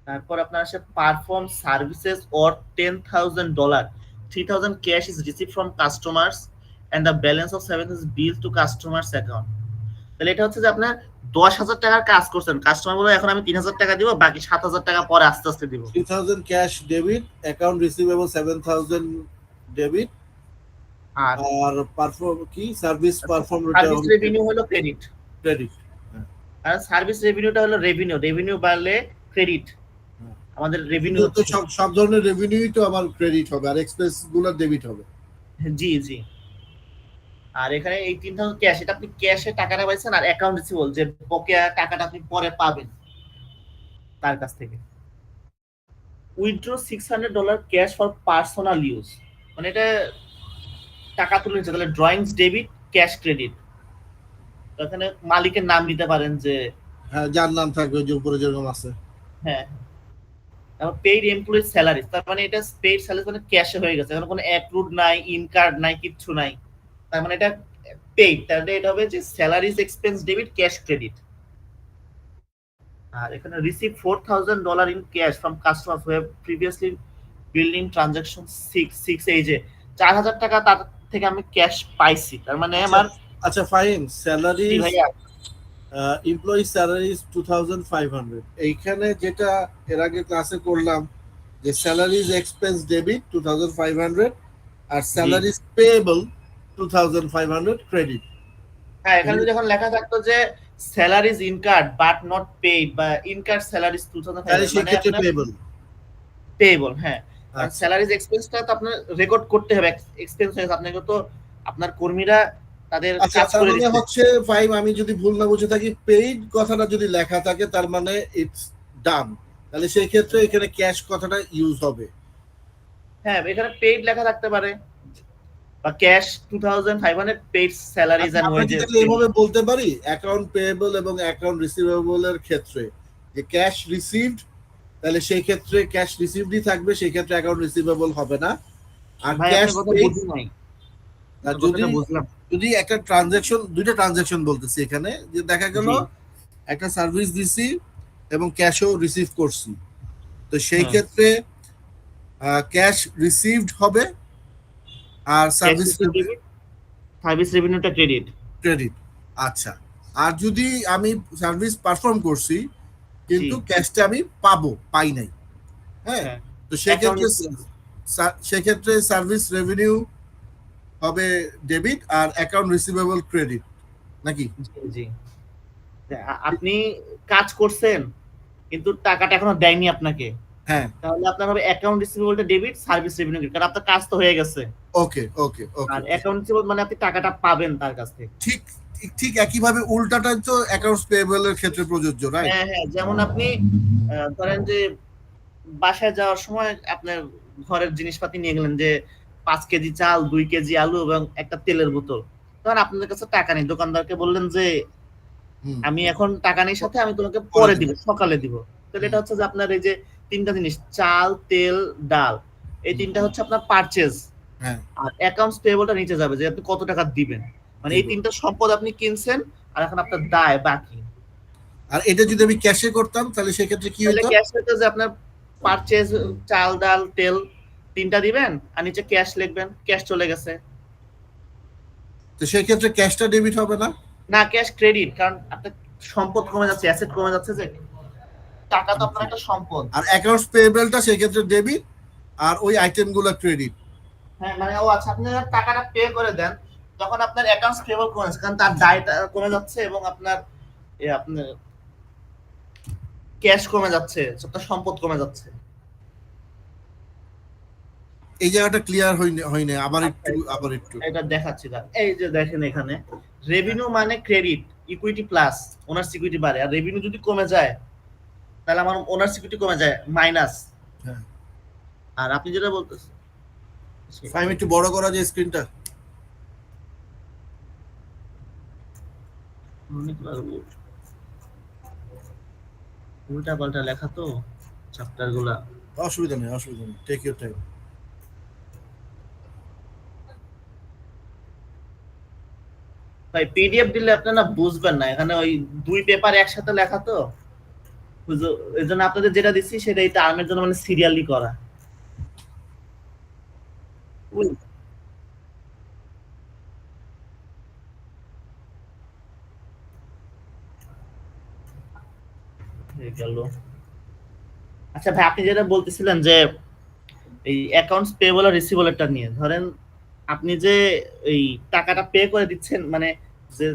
তারপর আপনার আসে perform services or $10,000, 3,000 cash is received from customers and the balance of 7 is bill to customers account. তাহলে এটা হচ্ছে যে আপনার 10,000 টাকার কাজ করছেন, কাস্টমার বলে এখন আমি 3,000 টাকা দিব, বাকি 7,000 টাকা পরে আস্তে আস্তে দিব। 3,000 cash debit, account receivable 7,000 debit, আর আর পারফর্ম কি সার্ভিস পারফর্ম সার্ভিস রেভিনিউ হলো ক্রেডিট, ক্রেডিট। আর সার্ভিস রেভিনিউটা হলো রেভিনিউ বাড়লে ক্রেডিট, আমাদের রেভিনিউ তো সব ধরনের রেভিনিউই তো আমার ক্রেডিট হবে আর এক্সপেন্স গুলো ডেবিট হবে। জি জি। আর এখানে এই 3000 ক্যাশ, এটা আপনি ক্যাশে টাকাটা পাইছেন, আর অ্যাকাউন্ট রিসিভেবল যে বকেয়া টাকাটা আপনি পরে পাবেন তার কাছ থেকে। Withdraw $600 cash for personal use, মানে এটা টাকা তুলে নিচ্ছে, তাহলে ড্রয়িংস ডেবিট, ক্যাশ ক্রেডিট। এখানে মালিকের নাম দিতে পারেন যে, হ্যাঁ যার নাম থাকবে যে উপরে যেরকম আছে। হ্যাঁ। তারপর পেইড এমপ্লয়ি স্যালারি, তার মানে এটা পেইড স্যালারি মানে ক্যাশে হয়ে গেছে, এখন কোনো অ্যাক্রুড নাই, ইন কার্ড নাই, কিচ্ছু নাই, তার মানে এটা পেইড, তাহলে এটা হবে যে salaries expense debit, cash credit. আর এখানে receive $4000 in cash from customer who have previously billed in transaction 6 এই যে 4000 টাকা তার থেকে আমি ক্যাশ পাইছি, তার মানে আমার আচ্ছা ফাইন। স্যালারি ভাইয়া এমপ্লয়ি স্যালারি 2500, এইখানে যেটা এর আগে ক্লাসে করলাম যে স্যালারিজ এক্সপেন্স ডেবিট 2500 আর স্যালারিজ পেয়েবল 2500 ক্রেডিট। হ্যাঁ, এখানে যখন লেখা থাকতো যে salaries incurred but not paid বা ইনকার্ড স্যালারিজ তাহলে 2500 সেই মানে ক্ষেত্রে আপনার পেয়েবল। পেয়েবল। হ্যাঁ, আর আচ্ছা স্যালারিজ এক্সপেন্সটা তো আপনার রেকর্ড করতে হবে, এক্সপেন্স হয়ে আপনাকে তো আপনার কর্মীরা তাদের আচ্ছা কাজ তার করে মানে দিচ্ছে। হচ্ছে ফাইভ, আমি যদি ভুল না বুঝে থাকি পেইড কথাটা যদি লেখা থাকে তার মানে ইটস ডান, তাহলে সেই ক্ষেত্রে এখানে ক্যাশ কথাটা ইউজ হবে। হ্যাঁ, এখানে পেইড লেখা থাকতে পারে বা ক্যাশ 2500 পেইড স্যালারিজ এন্ড আমরা কি ওয়েজেস। তাহলে এভাবে বলতে পারি অ্যাকাউন্ট পেয়েবল এবং অ্যাকাউন্ট রিসিভেবল এর ক্ষেত্রে যে ক্যাশ রিসিভড, তাহলে সেই ক্ষেত্রে ক্যাশ রিসিভডই থাকবে, সেই ক্ষেত্রে অ্যাকাউন্ট রিসিভেবল হবে না। আর ভাই ক্যাশ আপনার কথা পেইড বুঝি নাই, যদি বুঝলাম। যদি একটা ট্রানজাকশন, দুইটা ট্রানজাকশন বলতেছি এখানে, যে দেখা গেল একটা সার্ভিস দিছি এবং ক্যাশও রিসিভ করছি, তো সেই ক্ষেত্রে ক্যাশ রিসিভড হবে আর সার্ভিস সার্ভিস রেভিনিউটা ক্রেডিট। ক্রেডিট। আচ্ছা, আর যদি আমি সার্ভিস পারফর্ম করছি কিন্তু ক্যাশটা আমি পাই নাই, হ্যাঁ, তো সেক্ষেত্রে সার্ভিস রেভিনিউ হবে ডেবিট আর অ্যাকাউন্ট রিসিভেবল ক্রেডিট নাকি? জি। আপনি কাজ করছেন কিন্তু টাকাটা এখনো দেয়নি আপনাকে, হ্যাঁ, তাহলে আপনার হবে অ্যাকাউন্ট রিসিভেবলটা ডেবিট, সার্ভিস রেভিনিউ ক্রেডিট, কারণ আপনার কাজ তো হয়ে গেছে। ওকে ওকে ওকে। আর অ্যাকাউন্ট রিসিভেবল মানে আপনি টাকাটা পাবেন তার কাছ থেকে। ঠিক ঠিক একইভাবে উল্টাটা তো অ্যাকাউন্টস পেয়েবল এর ক্ষেত্রে প্রযোজ্য, রাইট? হ্যাঁ হ্যাঁ, যেমন আপনি ধরেন যে বাসায় যাওয়ার সময় আপনার ঘরের জিনিসপাতি নিয়ে গেলেন, যে 5 কেজি চাল, 2 কেজি আলু এবং একটা তেলের বোতল, তখন আপনাদের কাছে টাকা নেই, দোকানদারকে বললেন যে আমি এখন টাকা নেই সাথে, আমি তোমাকে পরে দিব, সকালে দিব। তাহলে এটা হচ্ছে যে আপনার এই যে তিনটা জিনিস, চাল, তেল, ডাল, এই তিনটা হচ্ছে আপনার পারচেজ। হ্যাঁ, আর অ্যাকাউন্টস পেয়েবলটা নিচে যাবে যে আপনি কত টাকা দিবেন, মানে এই তিনটা সম্পদ আপনি কিনছেন আর এখন আপনার দায় বাকি। আর এটা যদি আমি ক্যাশে করতাম তাহলে সেক্ষেত্রে কি তাহলে হতো? ক্যাশ হতো যে আপনার পারচেজ, চাল, ডাল, তেল তিনটা দিবেন আর নিচে ক্যাশ লিখবেন, ক্যাশ চলে গেছে। তো সেই ক্ষেত্রে ক্যাশটা ডেবিট হবে না? না, ক্যাশ ক্রেডিট, কারণ আপনার সম্পদ কমে যাচ্ছে, অ্যাসেট কমে যাচ্ছে, যে টাকা তো আপনার একটা সম্পদ। আর অ্যাকাউন্টস পেয়েবলটা সেই ক্ষেত্রে ডেবিট আর ওই আইটেমগুলো ক্রেডিট। হ্যাঁ, মানে ও আচ্ছা, আপনি যখন টাকাটা পে করে দেন তখন আপনার অ্যাকাউন্টস পেয়েবল কমে যাচ্ছে, কারণ তার দায়টা কমে যাচ্ছে এবং আপনার আপনার ক্যাশ কমে যাচ্ছে, আপনার সম্পদ কমে যাচ্ছে। এই জায়গাটা ক্লিয়ার হয়নি, আবার একটু এটা দেখাচ্ছি না। এই যে দেখেন এখানে রেভিনিউ মানে ক্রেডিট, ইকুইটি প্লাস ওনার সিকিউরিটি বাড়ে, আর রেভিনিউ যদি কমে যায় তাহলে আমার ওনার সিকিউরিটি কমে যায়, মাইনাস। হ্যাঁ, আর আপনি যেটা বলতেছেন, আমি একটু বড় করা যায় স্ক্রিনটা। উল্টা পাল্টা লেখা তো চ্যাপ্টার গুলা। অসুবিধা নেই, টেক ইউর টাইম। ভাই পিডিএফ দিলে আপনারা বুঝবেন না, এখানে ওই দুই পেপার একসাথে লেখা তো, এই জন্য আপনাদের যেটা দিচ্ছি সেটা এই টার্মের জন্য মানে সিরিয়ালি করা। গেল। আচ্ছা ভাই, আপনি যেটা বলতেছিলেন যে এই অ্যাকাউন্টস পেয়েবল আর রিসিভেবলটা নিয়ে, ধরেন আপনি যে এই টাকাটা পে করে দিচ্ছেন, মানে যে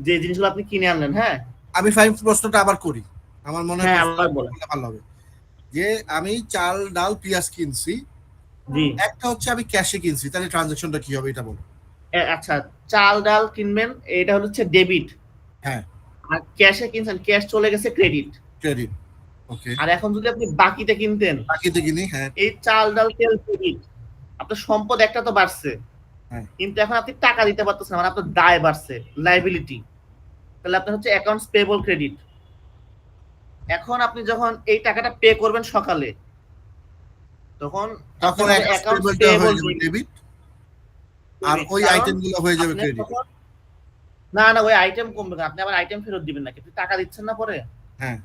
যে জিনিসগুলো আপনি কিনে আনলেন, হ্যাঁ আমি ফাইভ প্রশ্নটা আবার করি, আমার মনে হয় হ্যাঁ প্রশ্নটা আবার বলেন। করলে ভালো হবে। যে আমি চাল ডাল পেঁয়াজ কিনছি, জি একটা হচ্ছে আমি ক্যাশে কিনছি, তাহলে ট্রানজাকশনটা কি হবে এটা বলো। আচ্ছা, চাল ডাল কিনবেন, এটা হচ্ছে ডেবিট। হ্যাঁ, আর ক্যাশে কিনছেন, ক্যাশ চলে গেছে ক্রেডিট। ক্রেডিট। ওকে, আর এখন যদি আপনি বাকিতে কিনতেন, বাকিতে কিনি, হ্যাঁ এই চাল ডাল তেল ক্রেডিট, আপনার সম্পদ একটা তো বাড়ছে, হ্যাঁ। কিন্তু এখন আপনি টাকা দিতে পারতেছেন না, মানে আপনার দায় বাড়ছে, লাইবিলিটি। তাহলে আপনার হচ্ছে অ্যাকাউন্টস পেবল ক্রেডিট। এখন আপনি যখন এই টাকাটা পে করবেন সকালে, তখন তখন আপনার অ্যাকাউন্টস অ্যাকাউন্টস পেয়েবলটা পেবল হয়ে যাবে ডেবিট, আর ডেবিট, ওই কারণ আইটেমগুলো হয়ে যাবে আপনি ক্রেডিট। তখন না না ওই আইটেম কমবে না, আপনি আবার আইটেম ফেরত দিবেন নাকি? আপনি টাকা দিচ্ছেন না পরে, হ্যাঁ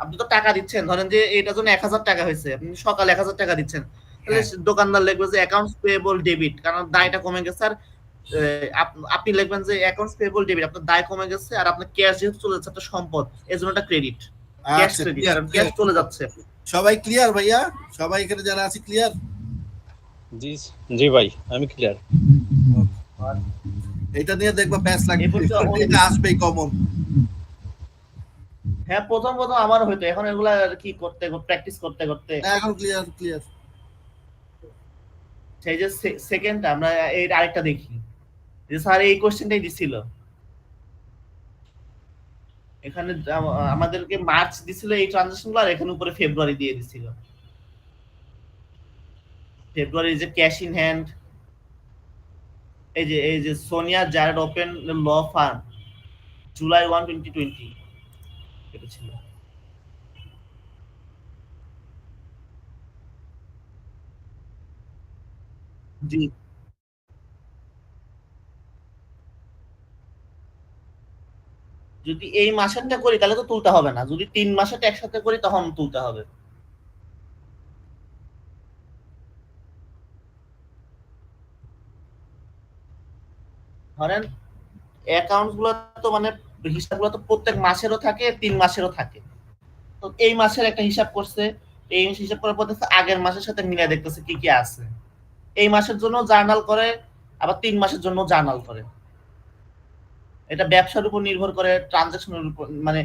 আপনি তো টাকা দিচ্ছেন, ধরেন যে এটার জন্য 1,000 টাকা হয়েছে, আপনি সকালে 1,000 টাকা দিচ্ছেন, তাহলে হ্যাঁ। দোকানদার লিখবে যে অ্যাকাউন্টস পেয়েবল ডেবিট, কারণ দায়টা কমে গেছে। আর আপনি লিখবেন যে অ্যাকাউন্টস পেয়েবল ডেবিট, আপনার দায় কমে গেছে, আর আপনার ক্যাশ যেহেতু চলে যাচ্ছে, আপনার সম্পদ, এর জন্য এটা ক্রেডিট, ক্যাশ আচ্ছা, ক্রেডিট, ক্লিয়ার কারণ ক্যাশ চলে যাচ্ছে। সবাই ক্লিয়ার ভাইয়া? সবাই এখানে যারা আছে ক্লিয়ার? জি জি ভাই, আমি ক্লিয়ার। এটা নিয়ে দেখবা ব্যাস লাগবে, এরপর তো এটা আসবেই কমন। হ্যাঁ প্রথম প্রথম আমার হয়তো, এখন এগুলা কি করতে প্র্যাকটিস করতে করতে এখন ক্লিয়ার ক্লিয়ার। সেই যে সেকেন্ডটা আমরা এর আরেকটা দেখি, যে স্যার এই কোশ্চেনটাই দিছিল, এখানে আমাদেরকে মার্চ দিছিল এই ট্রানজাকশনগুলো, আর এখানে উপরে ফেব্রুয়ারি দিয়ে দিছিল। ফেব্রুয়ারি যে ক্যাশ ইন হ্যান্ড, এই যে Sonia Jared open law firm July 1, 2020, এটা ছিল। জি, যদি এই মাসেরটা করি তাহলে তো তুলতে হবে না, যদি 3 মাসেরটা একসাথে করি তখন তুলতে হবে। ধরেন অ্যাকাউন্টস গুলো তো মানে হিসাবগুলো তো প্রত্যেক মাসেরও থাকে, 3 মাসেরও থাকে। তো এই মাসের একটা হিসাব করছে, এই হিসাব করার পর দেখছে আগের মাসের সাথে মিলে দেখতেছে কি কি আছে। এই মাসের জন্য জার্নাল করে, আবার 3 মাসের জন্য জার্নাল করে। এটা ব্যবসার উপর নির্ভর করে, ট্রানজাকশনের উপর, মানে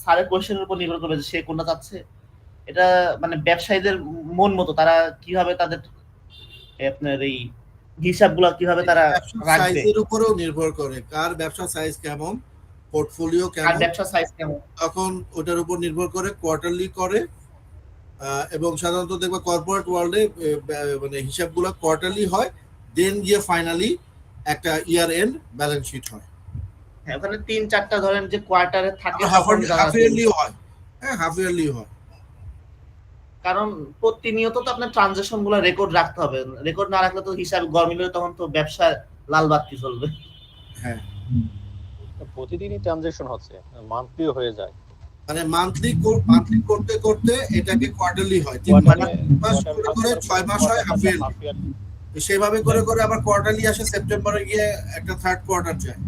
স্যারের কোয়েশ্চেনের উপর নির্ভর করবে যে সে কোনটা চাচ্ছে। এটা মানে ব্যবসায়ীদের মন মতো তারা কিভাবে তাদের আপনার এই হিসাবগুলো কিভাবে তারা ব্যবসার রাখবে, সাইজের উপরেও নির্ভর করে, কার ব্যবসার সাইজ কেমন, পোর্টফোলিও আর কেমন, ব্যবসা সাইজ কেমন। তখন ওটার উপর নির্ভর করে কোয়ার্টারলি করে। এবং সাধারণত দেখবা কর্পোরেট ওয়ার্ল্ডে মানে হিসাবগুলো কোয়ার্টারলি হয়, দেন গিয়ে ফাইনালি একটা ইয়ার এন্ড ব্যালেন্স শিট হয়। হ্যাঁ, ওখানে 3-4টা ধরেন যে কোয়ার্টারে থাকে, হাফ তখন তারা ইয়ারলিও হয়, হ্যাঁ হাফ ইয়ারলি হয়। কারণ প্রতিনিয়ত তো আপনার ট্রানজাকশন গুলো রেকর্ড রাখতে হবে, রেকর্ড না রাখলে তো হিসাব গরমিল হলে তখন তো ব্যবসা লাল বাতি চলবে। হ্যাঁ, প্রতিদিনই ট্রানজাকশন হচ্ছে, মান্থলিও হয়ে যায়। মানে মান্থলি করতে করতে এটাকে কোয়ার্টারলি হয়, 3 মাস করে 6 মাস হয় হাফ ইয়ারলি। সেভাবে করে করে আবার কোয়ার্টারলি আসে, সেপ্টেম্বরে গিয়ে একটা থার্ড কোয়ার্টার যায়,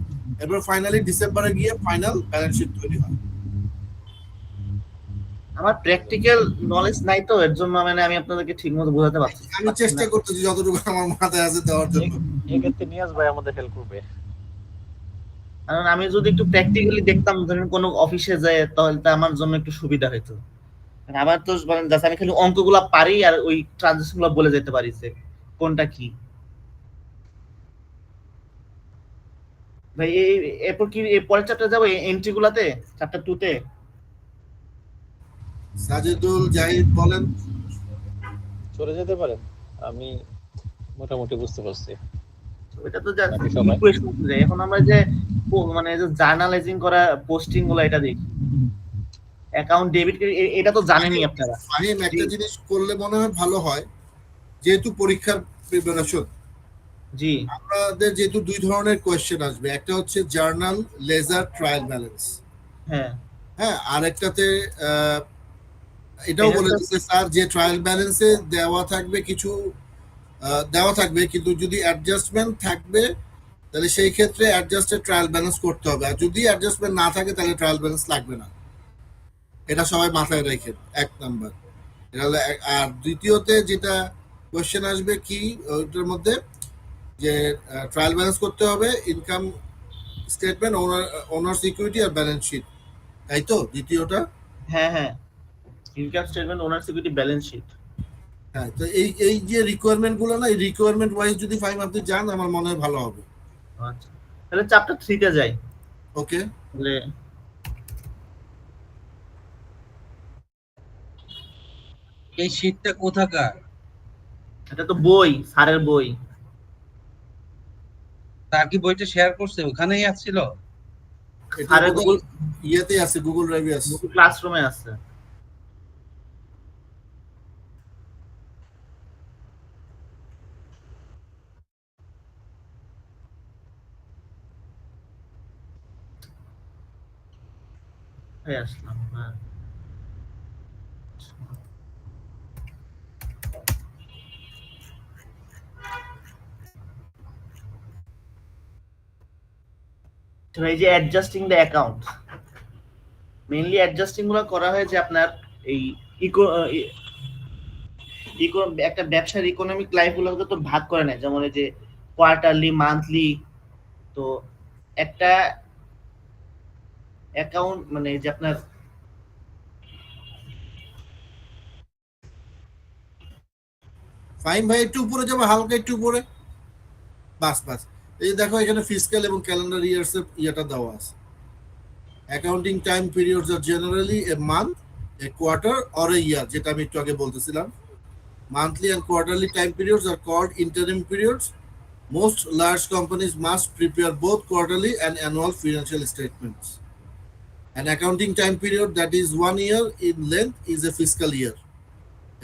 এরপর ফাইনালি ডিসেম্বরে গিয়ে ফাইনাল ব্যালেন্স শিট তৈরি হয়। আমার প্র্যাকটিক্যাল নলেজ নাই তো, এর জন্য মানে আমি আপনাদেরকে ঠিকমতো বোঝাতে পারছি আমি চেষ্টা করতেছি যতটুকু আমার মাথায় আছে দেওয়ার জন্য। এক্ষেত্রে নিয়াজ ভাই আমাদের হেল্প করবে। কারণ আমি যদি একটু প্র্যাকটিক্যালি দেখতাম, ধরেন কোনো অফিসে যায়, তাহলে তো আমার জন্য একটু সুবিধা হতো। আমার তো মানে জাস্ট আমি খালি অঙ্কগুলো পারি আর ওই ট্রানজাকশন গুলো বলে যেতে পারি যে কোনটা কি। ভাই এরপর কি পরের চ্যাপ্টারে যাবো, এন্ট্রি গুলাতে, চ্যাপ্টার 2 তে? সাজিদুল জাহিদ বলেন। চলে যেতে পারেন, আমি মোটামুটি বুঝতে পারছি। এটা তো জাস্ট বাকি সবাই? ইকুয়েশন বুঝাই। এখন আমরা যে মানে যে জার্নালাইজিং করা পোস্টিং গুলো এটা দেখি, অ্যাকাউন্ট ডেবিট, এটা তো জানেনই আপনারা। ফাহিম, একটা জিনিস করলে মনে হয় ভালো হয়, যেহেতু পরীক্ষার প্রিপারেশন, জি আমাদের যেহেতু 2 ধরনের কোয়েশ্চেন আসবে, একটা হচ্ছে জার্নাল লেজার ট্রায়াল ব্যালেন্স, হ্যাঁ, হ্যাঁ, আর একটাতে এটাও বলে দিচ্ছে স্যার যে ট্রায়াল ব্যালেন্সে দেওয়া থাকবে কিছু, দেওয়া থাকবে, কিন্তু যদি অ্যাডজাস্টমেন্ট থাকবে তাহলে সেই ক্ষেত্রে অ্যাডজাস্টেড ট্রায়াল ব্যালেন্স করতে হবে, আর যদি অ্যাডজাস্টমেন্ট না থাকে তাহলে ট্রায়াল ব্যালেন্স লাগবে না। এটা সবাই মাথায় রাখেন, 1 নাম্বার। আর দ্বিতীয়তে যেটা কোশ্চেন আসবে কি ওটার মধ্যে, যে ট্রায়াল ব্যালেন্স করতে হবে, ইনকাম স্টেটমেন্ট, ওনার সিকিউরিটি আর ব্যালেন্স শিট, তাই তো দ্বিতীয়টা? হ্যাঁ, income statement, owner security, balance sheet. হ্যাঁ, তো এই যে রিকোয়ারমেন্ট গুলো না, এই রিকোয়ারমেন্ট ওয়াইজ যদি ফাইম আপনি যান আমার মনে হয় ভালো হবে। আচ্ছা, তাহলে চ্যাপ্টার 3 তে যাই। ওকে, তাহলে এই শীটটা কোথাকার? এটা তো বই, স্যারের বই। তার কি বইটা শেয়ার করছে? ওখানেই আসছিল। এটা স্যারের গুগল গুগল ইয়েতে আছে, গুগল ড্রাইভে আছে। গুগল ক্লাসরুমে আছে। আসলাম, হ্যাঁ। তো এই যে adjusting the account, mainly adjusting গুলো করা হয় যে আপনার এই ইকো একটা ব্যবসার ইকোনমিক লাইফ গুলোকে তো ভাগ করে নেয়, যেমন এই যে কোয়ার্টারলি, মান্থলি। তো একটা অ্যাকাউন্ট মানে যে আপনার ফাইম ভাই একটু উপরে যাবে, হালকা একটু উপরে, বাস বাস। এই দেখো এখানে ফিসক্যাল এবং ক্যালেন্ডার ইয়ার্স এর ইয়েটা দেওয়া আছে। Accounting time periods are generally a month, a quarter or a year, যেটা আমি একটু আগে বলতেছিলাম। Monthly and quarterly time periods are called interim periods. Most large companies must prepare both quarterly and annual financial statements. An accounting time period that is 1 year in length is a fiscal year.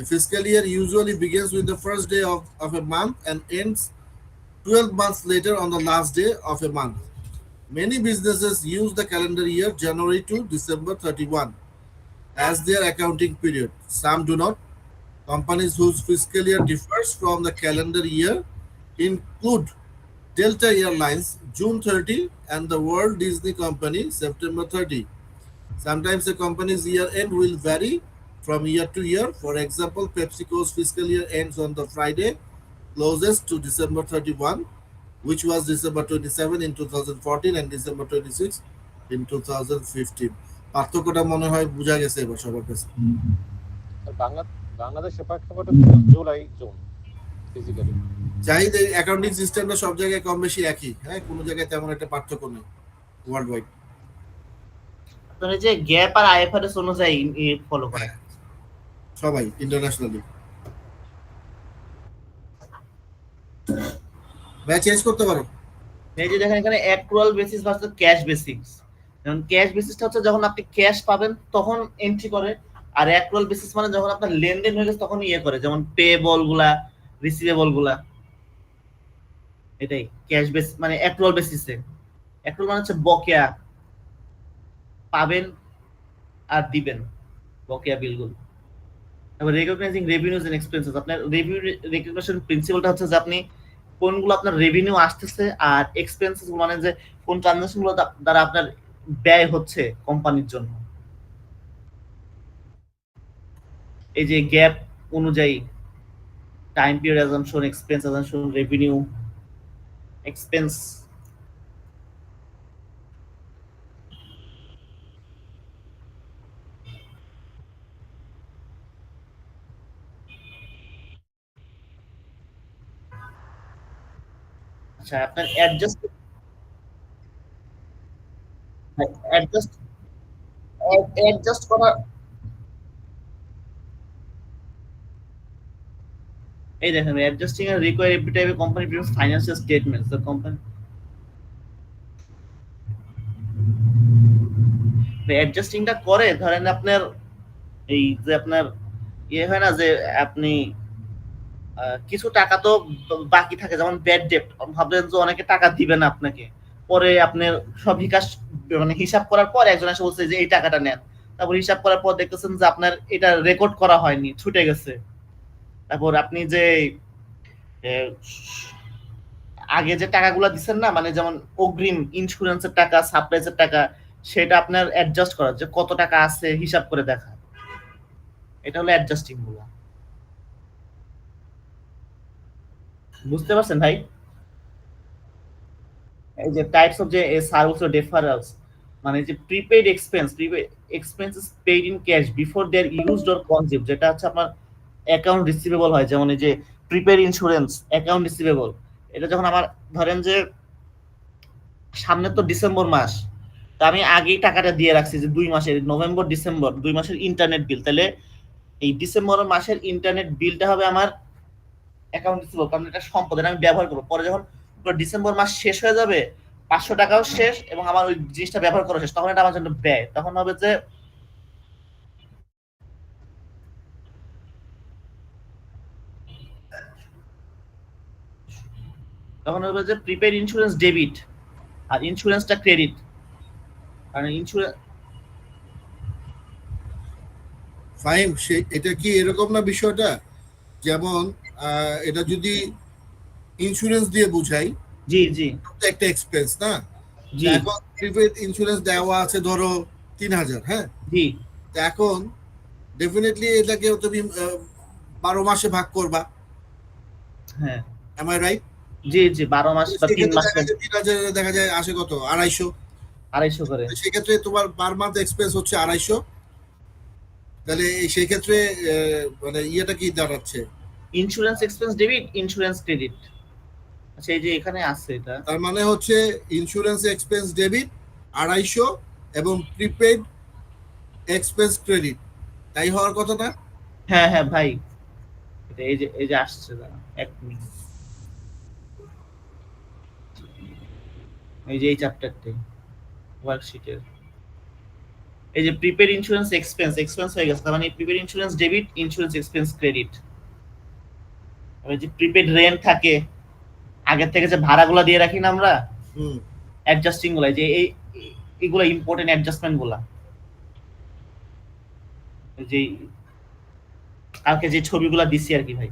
A fiscal year usually begins with the first day of a month and ends 12 months later on the last day of a month. Many businesses use the calendar year January to December 31 as their accounting period. Some do not. Companies whose fiscal year differs from the calendar year include Delta Airlines, June 30, and the Walt Disney Company, September 30. Sometimes a company's year end will vary from year to year. For example, PepsiCo's fiscal year ends on the Friday closest to December 31, which was December 27 in 2014 and December 26 in 2015. পার্থক্যটা মনে হয় বোঝা গেছে এবার সবার কাছে। বাংলাদেশের প্রেক্ষাপটে জুলাই জুন ফিজিক্যালি চাহিদা অ্যাকাউন্টিং সিস্টেমটা সব জায়গায় কম বেশি একই, হ্যাঁ, কোনো জায়গায় তেমন একটা পার্থক্য নেই ওয়ার্ল্ড ওয়াইড। আপনার এই যে গ্যাপ আর আইএফআরএস অনুযায়ী ফলো করে সবাই ইন্টারন্যাশনালি। ভাই চেঞ্জ করতে পারো। এই যে দেখেন এখানে accrual basis versus cash basis. যেমন ক্যাশ বেসিসটা হচ্ছে যখন আপনি ক্যাশ পাবেন তখন এন্ট্রি করে, আর অ্যাক্রুয়াল বেসিস মানে যখন আপনার লেনদেন হয়ে গেছে তখন ইয়ে করে, যেমন পেয়েবল গুলা, রিসিভেবল গুলা। এটাই ক্যাশ বেস মানে অ্যাক্রুয়াল বেসিসে। অ্যাক্রুয়াল মানে হচ্ছে বকেয়া, পাবেন আর দিবেন বকেয়া বিলগুলো। তারপর রিকগনাইজিং রেভিনিউজ এন্ড এক্সপেন্সেস, আপনার রেভিনিউ রিকগনিশন প্রিন্সিপালটা হচ্ছে যে আপনি কোনগুলো আপনার রেভিনিউ আসতেছে আর এক্সপেন্সেস মানে যে কোন ট্রানজাকশন গুলো দ্বারা আপনার ব্যয় হচ্ছে কোম্পানির জন্য। এই যে গ্যাপ অনুযায়ী time period assumption, expense assumption, revenue, expense. আচ্ছা, আপনার অ্যাডজাস্ট অ্যাডজাস্ট অ্যাডজাস্ট করা, এই দেখেন adjusting are require every time company prepares financial statements. The company অ্যাডজাস্টিংটা করে, ধরেন আপনার এই যে আপনার ইয়ে হয় না যে আপনি কিছু টাকা তো বাকি থাকে, যেমন ব্যাড ডেট, ভাবলেন যে অনেকে টাকা দিবে না আপনাকে, পরে আপনার সব মানে হিসাব করার পর একজন এসে বলছে যে এই টাকাটা নেন, তারপর হিসাব করার পর দেখতেছেন যে আপনার এটা রেকর্ড করা হয়নি, ছুটে গেছে। তারপর আপনি যে আগে যে টাকাগুলো দিচ্ছেন না, মানে যেমন অগ্রিম ইন্স্যুরেন্সের টাকা, সাপ্লাইজের টাকা, সেটা আপনার অ্যাডজাস্ট করা, যে কত টাকা আছে হিসাব করে দেখা। এটা হলো অ্যাডজাস্টিং গুলো। বুঝতে পারছেন ভাই? এই যে টাইপস অফ যে সার্ভিস ও ডিফারেন্স, মানে যে prepaid expense is paid in cash before they are used or consumed, যেটা হচ্ছে আপনার অ্যাকাউন্ট রিসিভেবল হয়, যেমন এই যে প্রিপেইড ইন্স্যুরেন্স অ্যাকাউন্ট রিসিভেবল। এটা যখন আমার ধরেন যে সামনে তো ডিসেম্বর মাস, তো আমি আগেই টাকাটা দিয়ে রাখছি যে 2 মাসের, নভেম্বর ডিসেম্বর 2 মাসের ইন্টারনেট বিল, তাহলে এই ডিসেম্বর মাসের ইন্টারনেট বিলটা হবে আমার অ্যাকাউন্ট রিসিভেবল, কারণ এটা সম্পদ, এটা আমি ব্যবহার করবো। পরে যখন পুরো ডিসেম্বর মাস শেষ হয়ে যাবে, 500 টাকাও শেষ এবং আমার ওই জিনিসটা ব্যবহার করা শেষ, তখন এটা আমার জন্য ব্যয়। তখন হবে যে প্রিপেড ইন্স্যুরেন্স ডেবিট আর ইন্স্যুরেন্সটা ক্রেডিট। কারণ ইন্স্যুরেন্স ফাহিম, এটা কি এরকম না বিষয়টা? যেমন এটা যদি ইন্স্যুরেন্স দিয়ে বুঝাই, জি জি তো একটা এক্সপেন্স না? জি এখন প্রিপেড ইন্স্যুরেন্স দেওয়া আছে ধরো 3,000, হ্যাঁ? জি তো এখন ডেফিনেটলি এটাকে তুমি 12 মাসে ভাগ করবা, হ্যাঁ এম আই রাইট? জি জি 12 মাস বা 3 সেক্ষেত্রে মাস দেখা যায় 3,000 দেখা যায় আসে কত, 250। 250 করে। সেক্ষেত্রে তোমার পার মান্থ এক্সপেন্স হচ্ছে 250। তাহলে সেই ক্ষেত্রে মানে ইয়েটা কি দাঁড়াচ্ছে? Insurance expense debit, insurance credit. আচ্ছা, এই যে এখানে আছে এটা। তার মানে হচ্ছে ইন্স্যুরেন্স এক্সপেন্স ডেবিট 250 এবং প্রিপেড এক্সপেন্স ক্রেডিট, তাই হওয়ার কথা না? হ্যাঁ হ্যাঁ ভাই, এই যে আসছে, দাঁড়া 1 মিনিট। এই যে এই চ্যাপ্টারতে ওয়ার্কশিটের এই যে প্রিপেড ইন্স্যুরেন্স এক্সপেন্স হয়ে গেছে, তার মানে prepaid insurance debit, insurance expense credit. এই যে প্রিপেড রেন্ট থাকে, আগের থেকে যে ভাড়াগুলো দিয়ে রাখি না আমরা, হুম। অ্যাডজাস্টিং গুলা, যে এইগুলো ইম্পর্টেন্ট অ্যাডজাস্টমেন্ট গুলা, যে কালকে যে ছবিগুলা দিছি আর কি ভাই।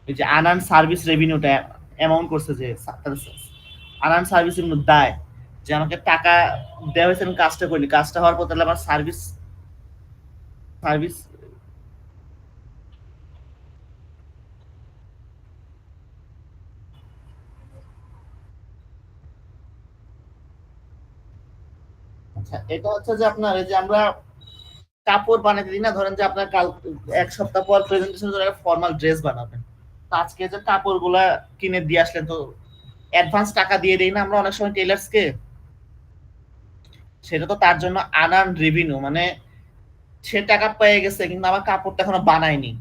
এই যে আনআর্ন সার্ভিস রেভিনিউটা অ্যামাউন্ট করছে, যে আনআর্ন সার্ভিস রেভিনিউ দায়, যে আমাকে টাকা দেওয়া হয়েছে, আমি কাজটা করিনি, কাজটা হওয়ার পর তাহলে আমার সার্ভিস সার্ভিস আচ্ছা, এটা হচ্ছে যে আপনার এই যে আমরা কাপড় বানাতে দিই না, ধরেন যে আপনার কাল 1 সপ্তাহ পর প্রেজেন্টেশনের জন্য একটা ফর্মাল ড্রেস বানাবেন, তো আজকে যে কাপড়গুলা কিনে দিয়ে আসলেন, তো অ্যাডভান্স টাকা দিয়ে দেই না আমরা অনেক সময় টেলার্সকে, সেটা তো তার জন্য আনআর্ন রেভিনিউ, মানে সে টাকা পেয়ে গেছে কিন্তু আমার কাপড়টা এখনো বানায়নি,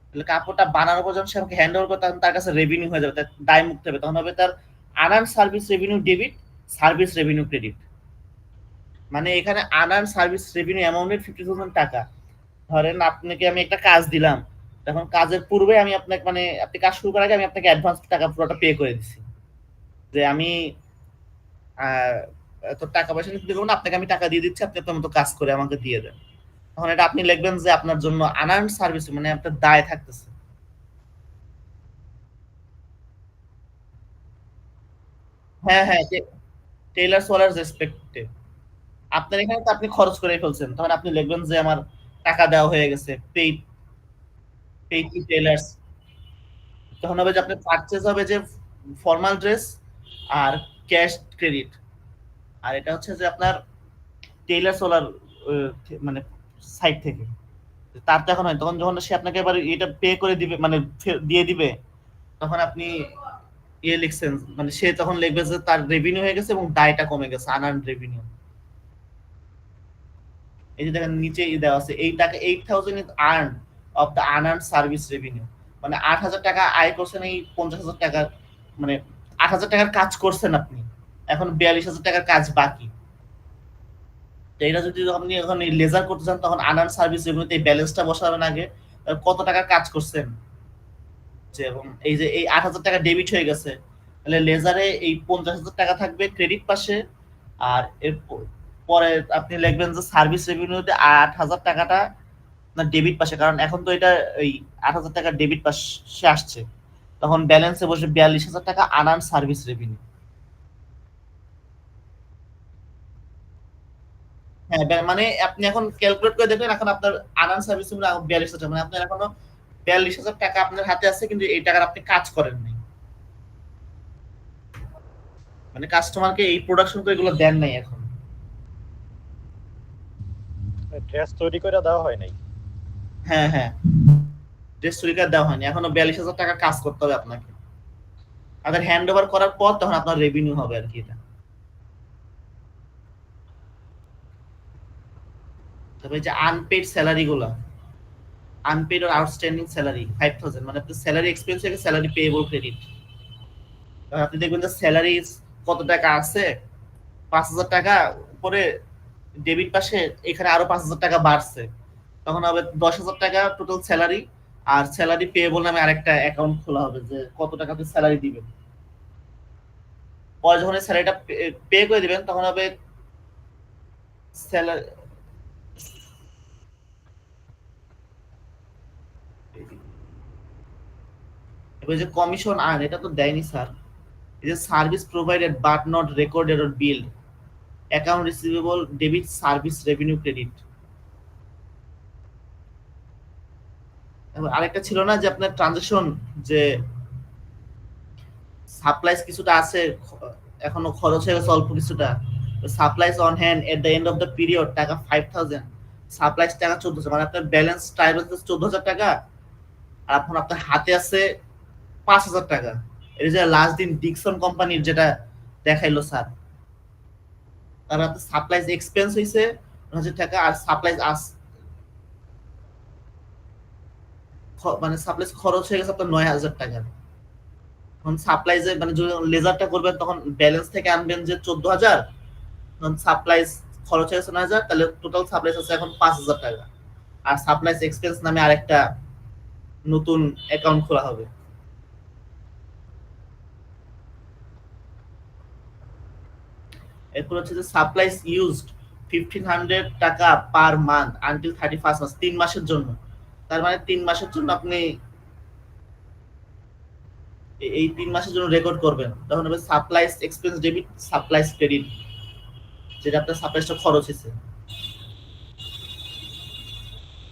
তাহলে কাপড়টা বানানোর পর যখন সে আমাকে হ্যান্ড ওভার করে, তখন তার কাছে রেভিনিউ হয়ে যাবে, তার দায় মুক্ত হবে, তখন হবে তার unearned service revenue debit, service revenue credit. মানে এখানে আনআর্ন সার্ভিস রেভিনিউ অ্যামাউন্টেড 50,000 টাকা। ধরেন আপনাকে আমি একটা কাজ দিলাম, তখন কাজের পূর্বে আমি আপনাকে, মানে আপনি কাজ শুরু করার আগে আমি আপনাকে অ্যাডভান্স টাকা পুরোটা পে করে দিছি, যে আমি এত টাকা পয়সা নিতে দেবো না, আপনাকে আমি টাকা দিয়ে দিচ্ছি, আপনি আপনার মতো কাজ করে আমাকে দিয়ে দেন। তখন এটা আপনি লিখবেন যে আপনার জন্য আনআর্ন সার্ভিস, মানে আপনার দায় থাকতেছে। হ্যাঁ হ্যাঁ, টেইলার্স ওয়ালার রেসপেক্টে আপনার এখানে তো আপনি খরচ করে ফেলছেন, তখন আপনি লিখবেন যে আমার টাকা দেওয়া হয়ে গেছে, পেইড পেইড টু টেইলার্স। তখন হবে যে আপনার পারচেজ হবে যে ফর্মাল ড্রেস আর ক্যাশ ক্রেডিট। আর এটা হচ্ছে যে আপনার টেইলার সোলার, মানে সাইট থেকে, তার তো এখন হয়, তখন যখন সে আপনাকে এবার এটা পে করে দিবে, মানে দিয়ে দিবে, তখন আপনি ইয়ে লিখছেন, মানে সে তখন লিখবে যে তার রেভিনিউ হয়ে গেছে এবং দায়টা কমে গেছে, আনআর্ন রেভিনিউ। এই যে দেখেন নিচে দেওয়া আছে, এই টাকা 8,000 is earn of the unearned service revenue, মানে 8,000 টাকা আয় করছেন, এই 50,000 টাকা, মানে 8,000 টাকার কাজ করছেন আপনি, এখন 42,000 টাকার কাজ বাকি। তো এটা যদি আপনি এখন লেজার করতে চান, তখন আনআর্ন সার্ভিস রেভিনিউতে এই ব্যালেন্সটা বসাবেন আগে, কত টাকার কাজ করছেন, যে এবং এই যে এই 8,000 টাকা ডেবিট হয়ে গেছে, তাহলে লেজারে এই 50,000 টাকা থাকবে ক্রেডিট পাশে, আর এর পরে আপনি লিখবেন যে সার্ভিস রেভিনিউতে 8,000 টাকাটা না ডেবিট পাশে, কারণ এখন তো এটা এই 8,000 টাকা ডেবিট পাশে আসছে, তখন ব্যালেন্সে বসে 42,000 টাকা আনআর্ন সার্ভিস রেভিনিউ। হ্যাঁ মানে আপনি এখন ক্যালকুলেট করে দেখবেন, এখন আপনার আনআর্ন সার্ভিস রেভিনিউ 42,000, মানে আপনার এখনো 42,000 টাকা আপনার হাতে আছে, কিন্তু এই টাকার আপনি কাজ করেন নাই, মানে কাস্টমারকে এই প্রোডাকশন করে এগুলো দেন নাই এখন। ড্রেস তৈরি করে দেওয়া হয় নাই। হ্যাঁ ডেস্টরিকার দেওয়া হয়নি, এখনো 42,000 টাকা কাজ করতে হবে আপনাকে। আবার হ্যান্ড ওভার করার পর তখন আপনার রেভিনিউ হবে আর কি। এটা তবে যে আনপেড স্যালারি গুলো, আনপেড আর আউটস্ট্যান্ডিং স্যালারি 5,000, মানে আপনার স্যালারি এক্সপেন্স থেকে স্যালারি পেয়েবল ক্রেডিট। আপনি দেখবেন যে স্যালারি কত টাকা আছে, 5,000 টাকা উপরে ডেবিট পাশে, এখানে আরো 5,000 টাকা বাড়ছে, তখন হবে 10,000 টাকা টোটাল স্যালারি, আর স্যালারি পেয়েবল নামে আরেকটা অ্যাকাউন্ট খোলা হবে যে কত টাকা আপনি স্যালারি দিবেন। পরে যখন স্যালারিটা পে করে দিবেন তখন হবে স্যালারি, এবার যে কমিশন আর্ন, এটা তো দেয়নি স্যার। এই যে service provided but not recorded or build, account receivable debit service revenue credit. আরেকটা ছিল না যে আপনার ট্রানজাকশন, যে সাপ্লাইস কিছুটা আছে এখনো খরচ হয়ে গেছে অল্প কিছুটা, supplies on hand at the end of the period টাকা 5,000, সাপ্লাইস টাকা 14,000, মানে আপনার ব্যালেন্স ট্রায়াল হচ্ছে 14,000 টাকা, আর এখন আপনার হাতে আছে 5,000 টাকা। এটা যে লাস্ট দিন ডিকসন কোম্পানির যেটা দেখাইলো স্যার, তার আপনার সাপ্লাইস এক্সপেন্স হইছে 9,000 টাকা, আর সাপ্লাইস মানে সাপ্লাইস খরচ হয়ে গেছে আপনার 9,000 টাকা। তখন সাপ্লাইজে মানে যখন লেজারটা করবেন তখন ব্যালেন্স থেকে আনবেন যে 14,000, তখন সাপ্লাইজ খরচ হয়ে গেছে 9,000, তাহলে টোটাল সাপ্লাইজ আছে এখন 5,000 টাকা, আর সাপ্লাইজ এক্সপেন্স নামে আরেকটা নতুন অ্যাকাউন্ট খোলা হবে। এরপর হচ্ছে যে সাপ্লাইজ ইউজড 1,500 টাকা পার মান্থ আনটিল 31 মাস, 3 মাসের জন্য। তার মানে 3 মাসের জন্য আপনি এই 3 মাসের জন্য রেকর্ড করবেন, তখন হবে supplies expense debit supplies credit, যেটা আপনার সাপ্লাইজটা খরচ হয়েছে।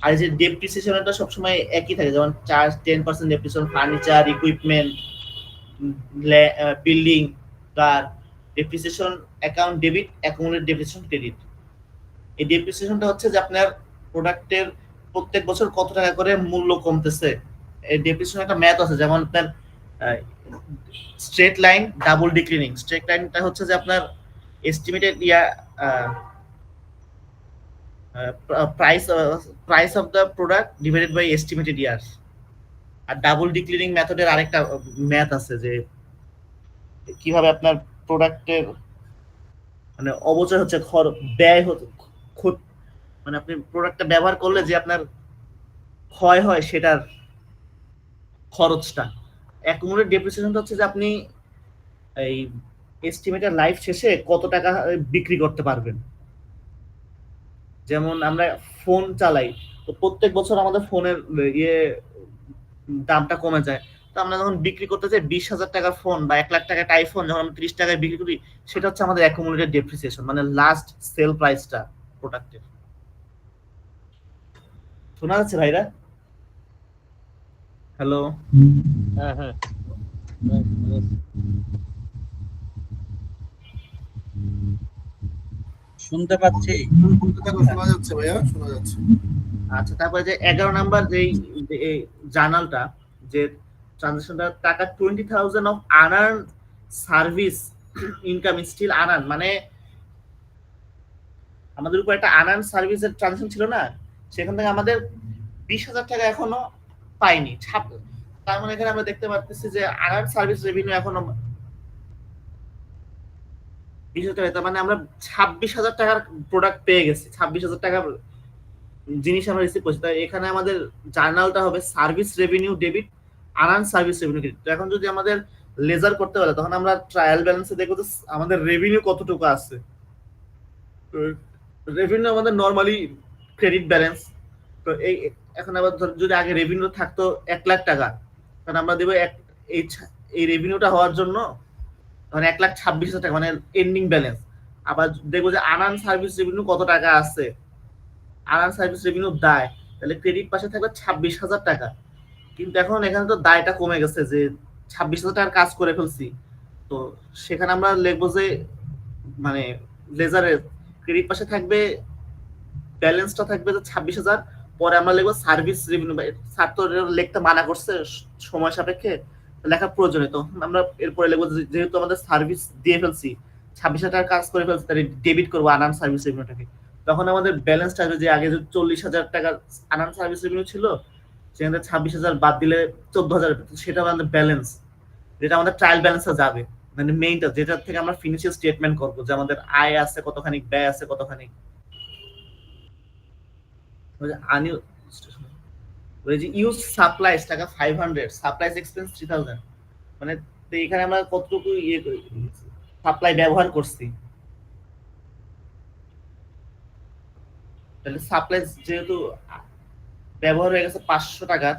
আর এই যে ডেপ্রিসিয়েশনটা সবসময় একই থাকে, যেমন charge 10% depreciation furniture, equipment, building, car depreciation account debit, accumulated depreciation credit. এই ডেপ্রিসিয়েশনটা হচ্ছে যে আপনার প্রোডাক্টের প্রত্যেক বছর কত টাকা করে মূল্য কমতেছে। এই ডেপ্রিসিয়েশন একটা ম্যাথ আছে, যেমন আপনার straight line double declining. Straight লাইনটা হচ্ছে যে আপনার estimated price of the product divided by estimated years. আর ডাবল ডিক্লিনিং মেথডের আরেকটা ম্যাথ আছে, যে কিভাবে আপনার প্রোডাক্টের মানে অবচয় হচ্ছে, ব্যয় হচ্ছে, মানে আপনি প্রোডাক্টটা ব্যবহার করলে যে আপনার ক্ষয় হয় সেটার খরচটা। অ্যাকুমুলেটেড ডেপ্রিসিয়েশনটা হচ্ছে যে আপনি এই এস্টিমেটেড লাইফ শেষে কত টাকা বিক্রি করতে পারবেন। যেমন আমরা ফোন চালাই, তো প্রত্যেক বছর আমাদের ফোনের দামটা কমে যায়, তো আমরা যখন বিক্রি করতে চাই 20,000 টাকার ফোন বা 1 লাখ টাকার আইফোন যখন আমরা 30 টাকায় বিক্রি করি, সেটা হচ্ছে আমাদের অ্যাকুমুলেটেড ডেপ্রিসিয়েশন, মানে লাস্ট সেল প্রাইসটা প্রোডাক্টের। শোনা যাচ্ছে ভাইরা? হ্যালো? হ্যাঁ শুনতে পাচ্ছি। শোনা যাচ্ছে ভাইয়া, শোনা যাচ্ছে। আচ্ছা, তারপরে যে 11 নাম্বার যে জার্নালটা, যে ট্রানজাকশনটা টাকা 20,000 of unearned service income still unearned, মানে আমাদের উপর একটা আনআর্ন সার্ভিসের ট্রানজাকশন ছিল না, সেখান থেকে আমাদের 20,000 টাকা এখনো পাইনি। তার মানে এখানে আমরা দেখতে পাচ্ছি যে আনআর্ন সার্ভিস রেভিনিউ এখনো 20,000 টাকা, তার মানে আমরা 26,000 টাকার প্রোডাক্ট পেয়ে গেছি, 26,000 টাকার জিনিস আমরা রিসিভ করছি। তাই এখানে আমাদের জার্নালটা হবে service revenue debit unearned service revenue credit. তো এখন যদি আমাদের লেজার করতে বলে, তখন আমরা ট্রায়াল ব্যালেন্সে দেখবো যে আমাদের রেভিনিউ কতটুকু আছে। রেভিনিউ আমাদের নরমালি ক্রেডিট ব্যালেন্স। তো এখন আবার যদি আগে রেভিনিউ থাকতো 1 লাখ টাকা, তাহলে আমরা দেবো এই রেভিনিউটা হওয়ার জন্য মানে 1,26,000 টাকা, মানে এন্ডিং ব্যালেন্স। আবার দেখবো যে আনআর্ন সার্ভিস রেভিনিউ কত টাকা আছে, আনআর্ন সার্ভিস রেভিনিউ দায়, তাহলে ক্রেডিট পাশে থাকবে 26,000 টাকা। কিন্তু এখন এখানে তো দায়টা কমে গেছে, যে 26,000 টাকার কাজ করে ফেলছি, তো সেখানে আমরা লিখবো যে মানে লেজারে ক্রেডিট পাশে থাকবে, ব্যালেন্সটা থাকবে যে 26,000, পরে আমরা লিখবো সার্ভিস রেভিনিউ। স্যার তো লিখতে মানা করছে সময় সাপেক্ষে, লেখা প্রয়োজনীয়, তো আমরা এরপরে লিখবো যেহেতু আমাদের সার্ভিস দিয়ে ফেলছি, 26,000 টাকার কাজ করে ফেলছি, তাহলে ডেবিট করবো আনআর্ন সার্ভিস রেভিনিউটাকে। তখন আমাদের ব্যালেন্সটা আসবে, যে আগে যে 40,000 টাকার আনআর্ন সার্ভিস রেভিনিউ ছিল, সেখান থেকে 26,000 বাদ দিলে 14,000, সেটা আমাদের ব্যালেন্স, যেটা আমাদের ট্রায়াল ব্যালেন্সে যাবে, মানে মেইনটা, যেটা থেকে আমরা ফিনান্সিয়াল স্টেটমেন্ট করবো যে আমাদের আয় আছে কতখানি, ব্যয় আছে কতখানি। ইউজ সাপ্লাইস টাকা 500, সাপ্লাইস এক্সপেন্স 3,000, মানে তো এখানে আমরা কতটুকু সাপ্লাই ব্যবহার করছি, তাহলে সাপ্লাইস যেহেতু ব্যবহার হয়ে গেছে 500 টাকা,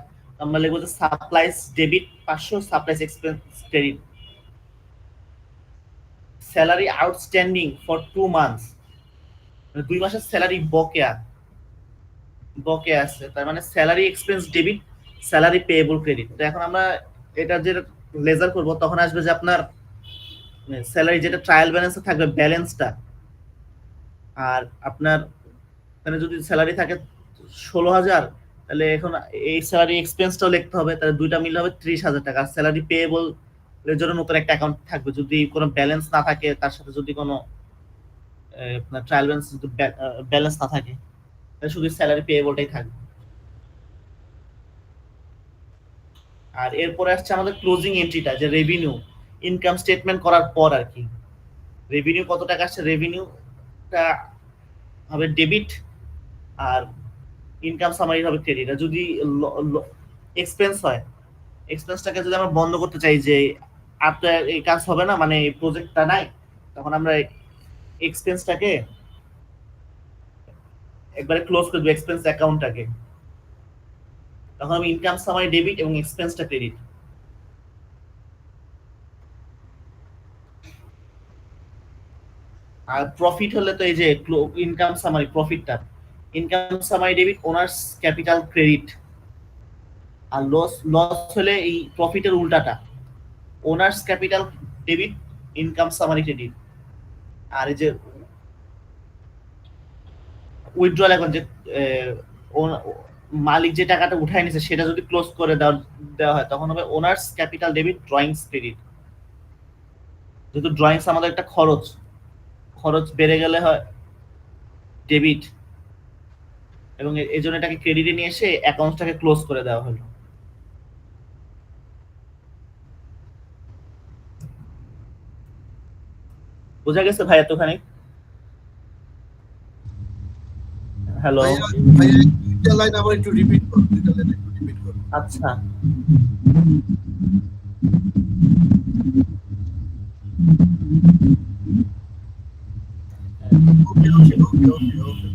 আমরা লিখবো যে supplies debit 500, supplies expense credit. Salary outstanding for 2 months, মানে 2 মাসের স্যালারি বকেয়া আছে, তার মানে salary expense debit, salary payable credit. তো এখন আমরা এটা যেটা লেজার করব, তখন আসবে যে আপনার স্যালারি যেটা ট্রায়াল ব্যালেন্সে থাকবে ব্যালেন্সটা, আর আপনার মানে যদি স্যালারি থাকে 16,000, তাহলে এখন এই স্যালারি এক্সপেন্সটাও লিখতে হবে, তাহলে দুইটা মিলে হবে 30,000 টাকা। আর স্যালারি পেয়েবল এর জন্য নতুন একটা অ্যাকাউন্ট থাকবে, যদি কোনো ব্যালেন্স না থাকে, তার সাথে যদি কোনো আপনার ট্রায়াল ব্যালেন্স যদি ব্যালেন্স না থাকে, তাহলে শুধু স্যালারি পেয়েবলটাই থাকবে। আর এরপরে আসছে আমাদের ক্লোজিং এন্ট্রিটা, যে রেভিনিউ, ইনকাম স্টেটমেন্ট করার পর আর কি, রেভিনিউ কত টাকা আসছে, রেভিনিউটা হবে ডেবিট, আর ইনকাম সামারি হবে ক্রেডিট। আর যদি এক্সপেন্স হয়, এক্সপেন্সটাকে যদি আমরা বন্ধ করতে চাই, যে আর তো এই কাজ হবে না, মানে এই প্রজেক্টটা নাই, তখন আমরা এক্সপেন্সটাকে একবারে ক্লোজ করে দেবো, এক্সপেন্স অ্যাকাউন্টটাকে। তখন আমি ইনকাম সামারি ডেবিট এবং এক্সপেন্সটা ক্রেডিট। আর প্রফিট হলে তো এই যে ইনকাম সামারি, প্রফিটটা income summary debit, owner's capital credit. আর লস হলে এই প্রফিটের উল্টাটা, owner's capital debit, income summary credit. আর এই যে উইথড্রয়াল অ্যাকাউন্ট, যে মালিক যে টাকাটা উঠায় নিছে, সেটা যদি ক্লোজ করে দেওয়া হয়, তখন হবে owners capital debit, drawings credit. যেহেতু ড্রয়িংস আমাদের একটা খরচ বেড়ে গেলে হয় ডেবিট, এবং এই জন্য এটাকে ক্রেডিটে নিয়ে এসে অ্যাকাউন্টটাকে ক্লোজ করে দেওয়া হলো। বোঝা গেছে ভাই এতখানি? হ্যালো, ভাইয়া দুইটা লাইন আবার একটু রিপিট করো, দুইটা লাইন একটু রিপিট করো। আচ্ছা।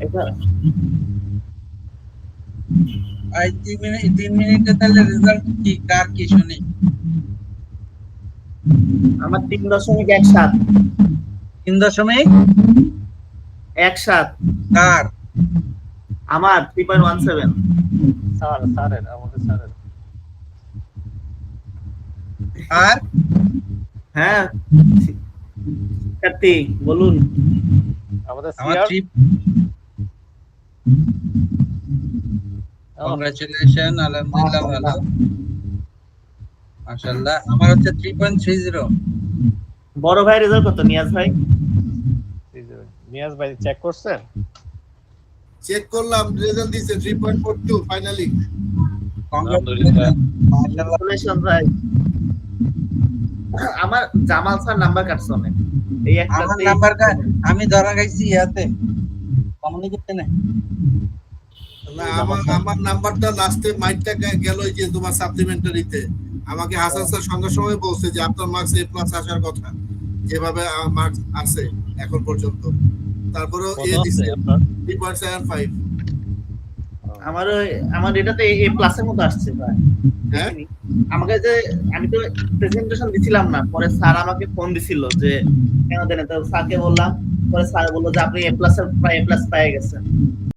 এটা আর 3 মিনিটে তাহলে রেজাল্ট কি, কার কি শুনি? আমার 3.17, 3.17 কার? আমার 3.17। স্যারের আমাদের স্যারের আর হ্যাঁ শিক্ষার্থী বলুন। আমাদের আমার সিআর 3। কংগ্রাচুলেশন, আলহামদুলিল্লাহ, ভালো, মাশাআল্লাহ। আমার হচ্ছে 3.30। বড় ভাই রেজাল্ট কত, নিয়াজ ভাই? নিয়াজ ভাই চেক করছেন? চেক করলাম, রেজাল্ট দিছে 3.42 ফাইনালি। আলহামদুলিল্লাহ। কংগ্রাচুলেশন ভাই। আমার জামাল স্যার নাম্বার কাটছে অনেক, এই একটা আমার নাম্বারটা আমি ধরা গাইছি ইয়াতে কমিউনিকেশনে। না, আমার নাম্বারটা লাস্টে মাইকটা গেল এই যে তোমার সাপ্লিমেন্টারিতে। আমাকে হাসান স্যার সঙ্গে সঙ্গে বলছে যে আপনার মার্কস A+ আসার কথা, যেভাবে মার্কস আছে এখন পর্যন্ত। তারপরে কত এ আছে দিছে আপনার? 3.75। আমার এটাতে এ প্লাসের মতো আসছে ভাই। হ্যাঁ, আমাকে যে আমি তো প্রেজেন্টেশন দিছিলাম না, পরে স্যার আমাকে ফোন দিছিল যে কেন দেন, তো স্যারকে বললাম, পরে স্যার বললো যে আপনি এ প্লাস পেয়ে গেছেন।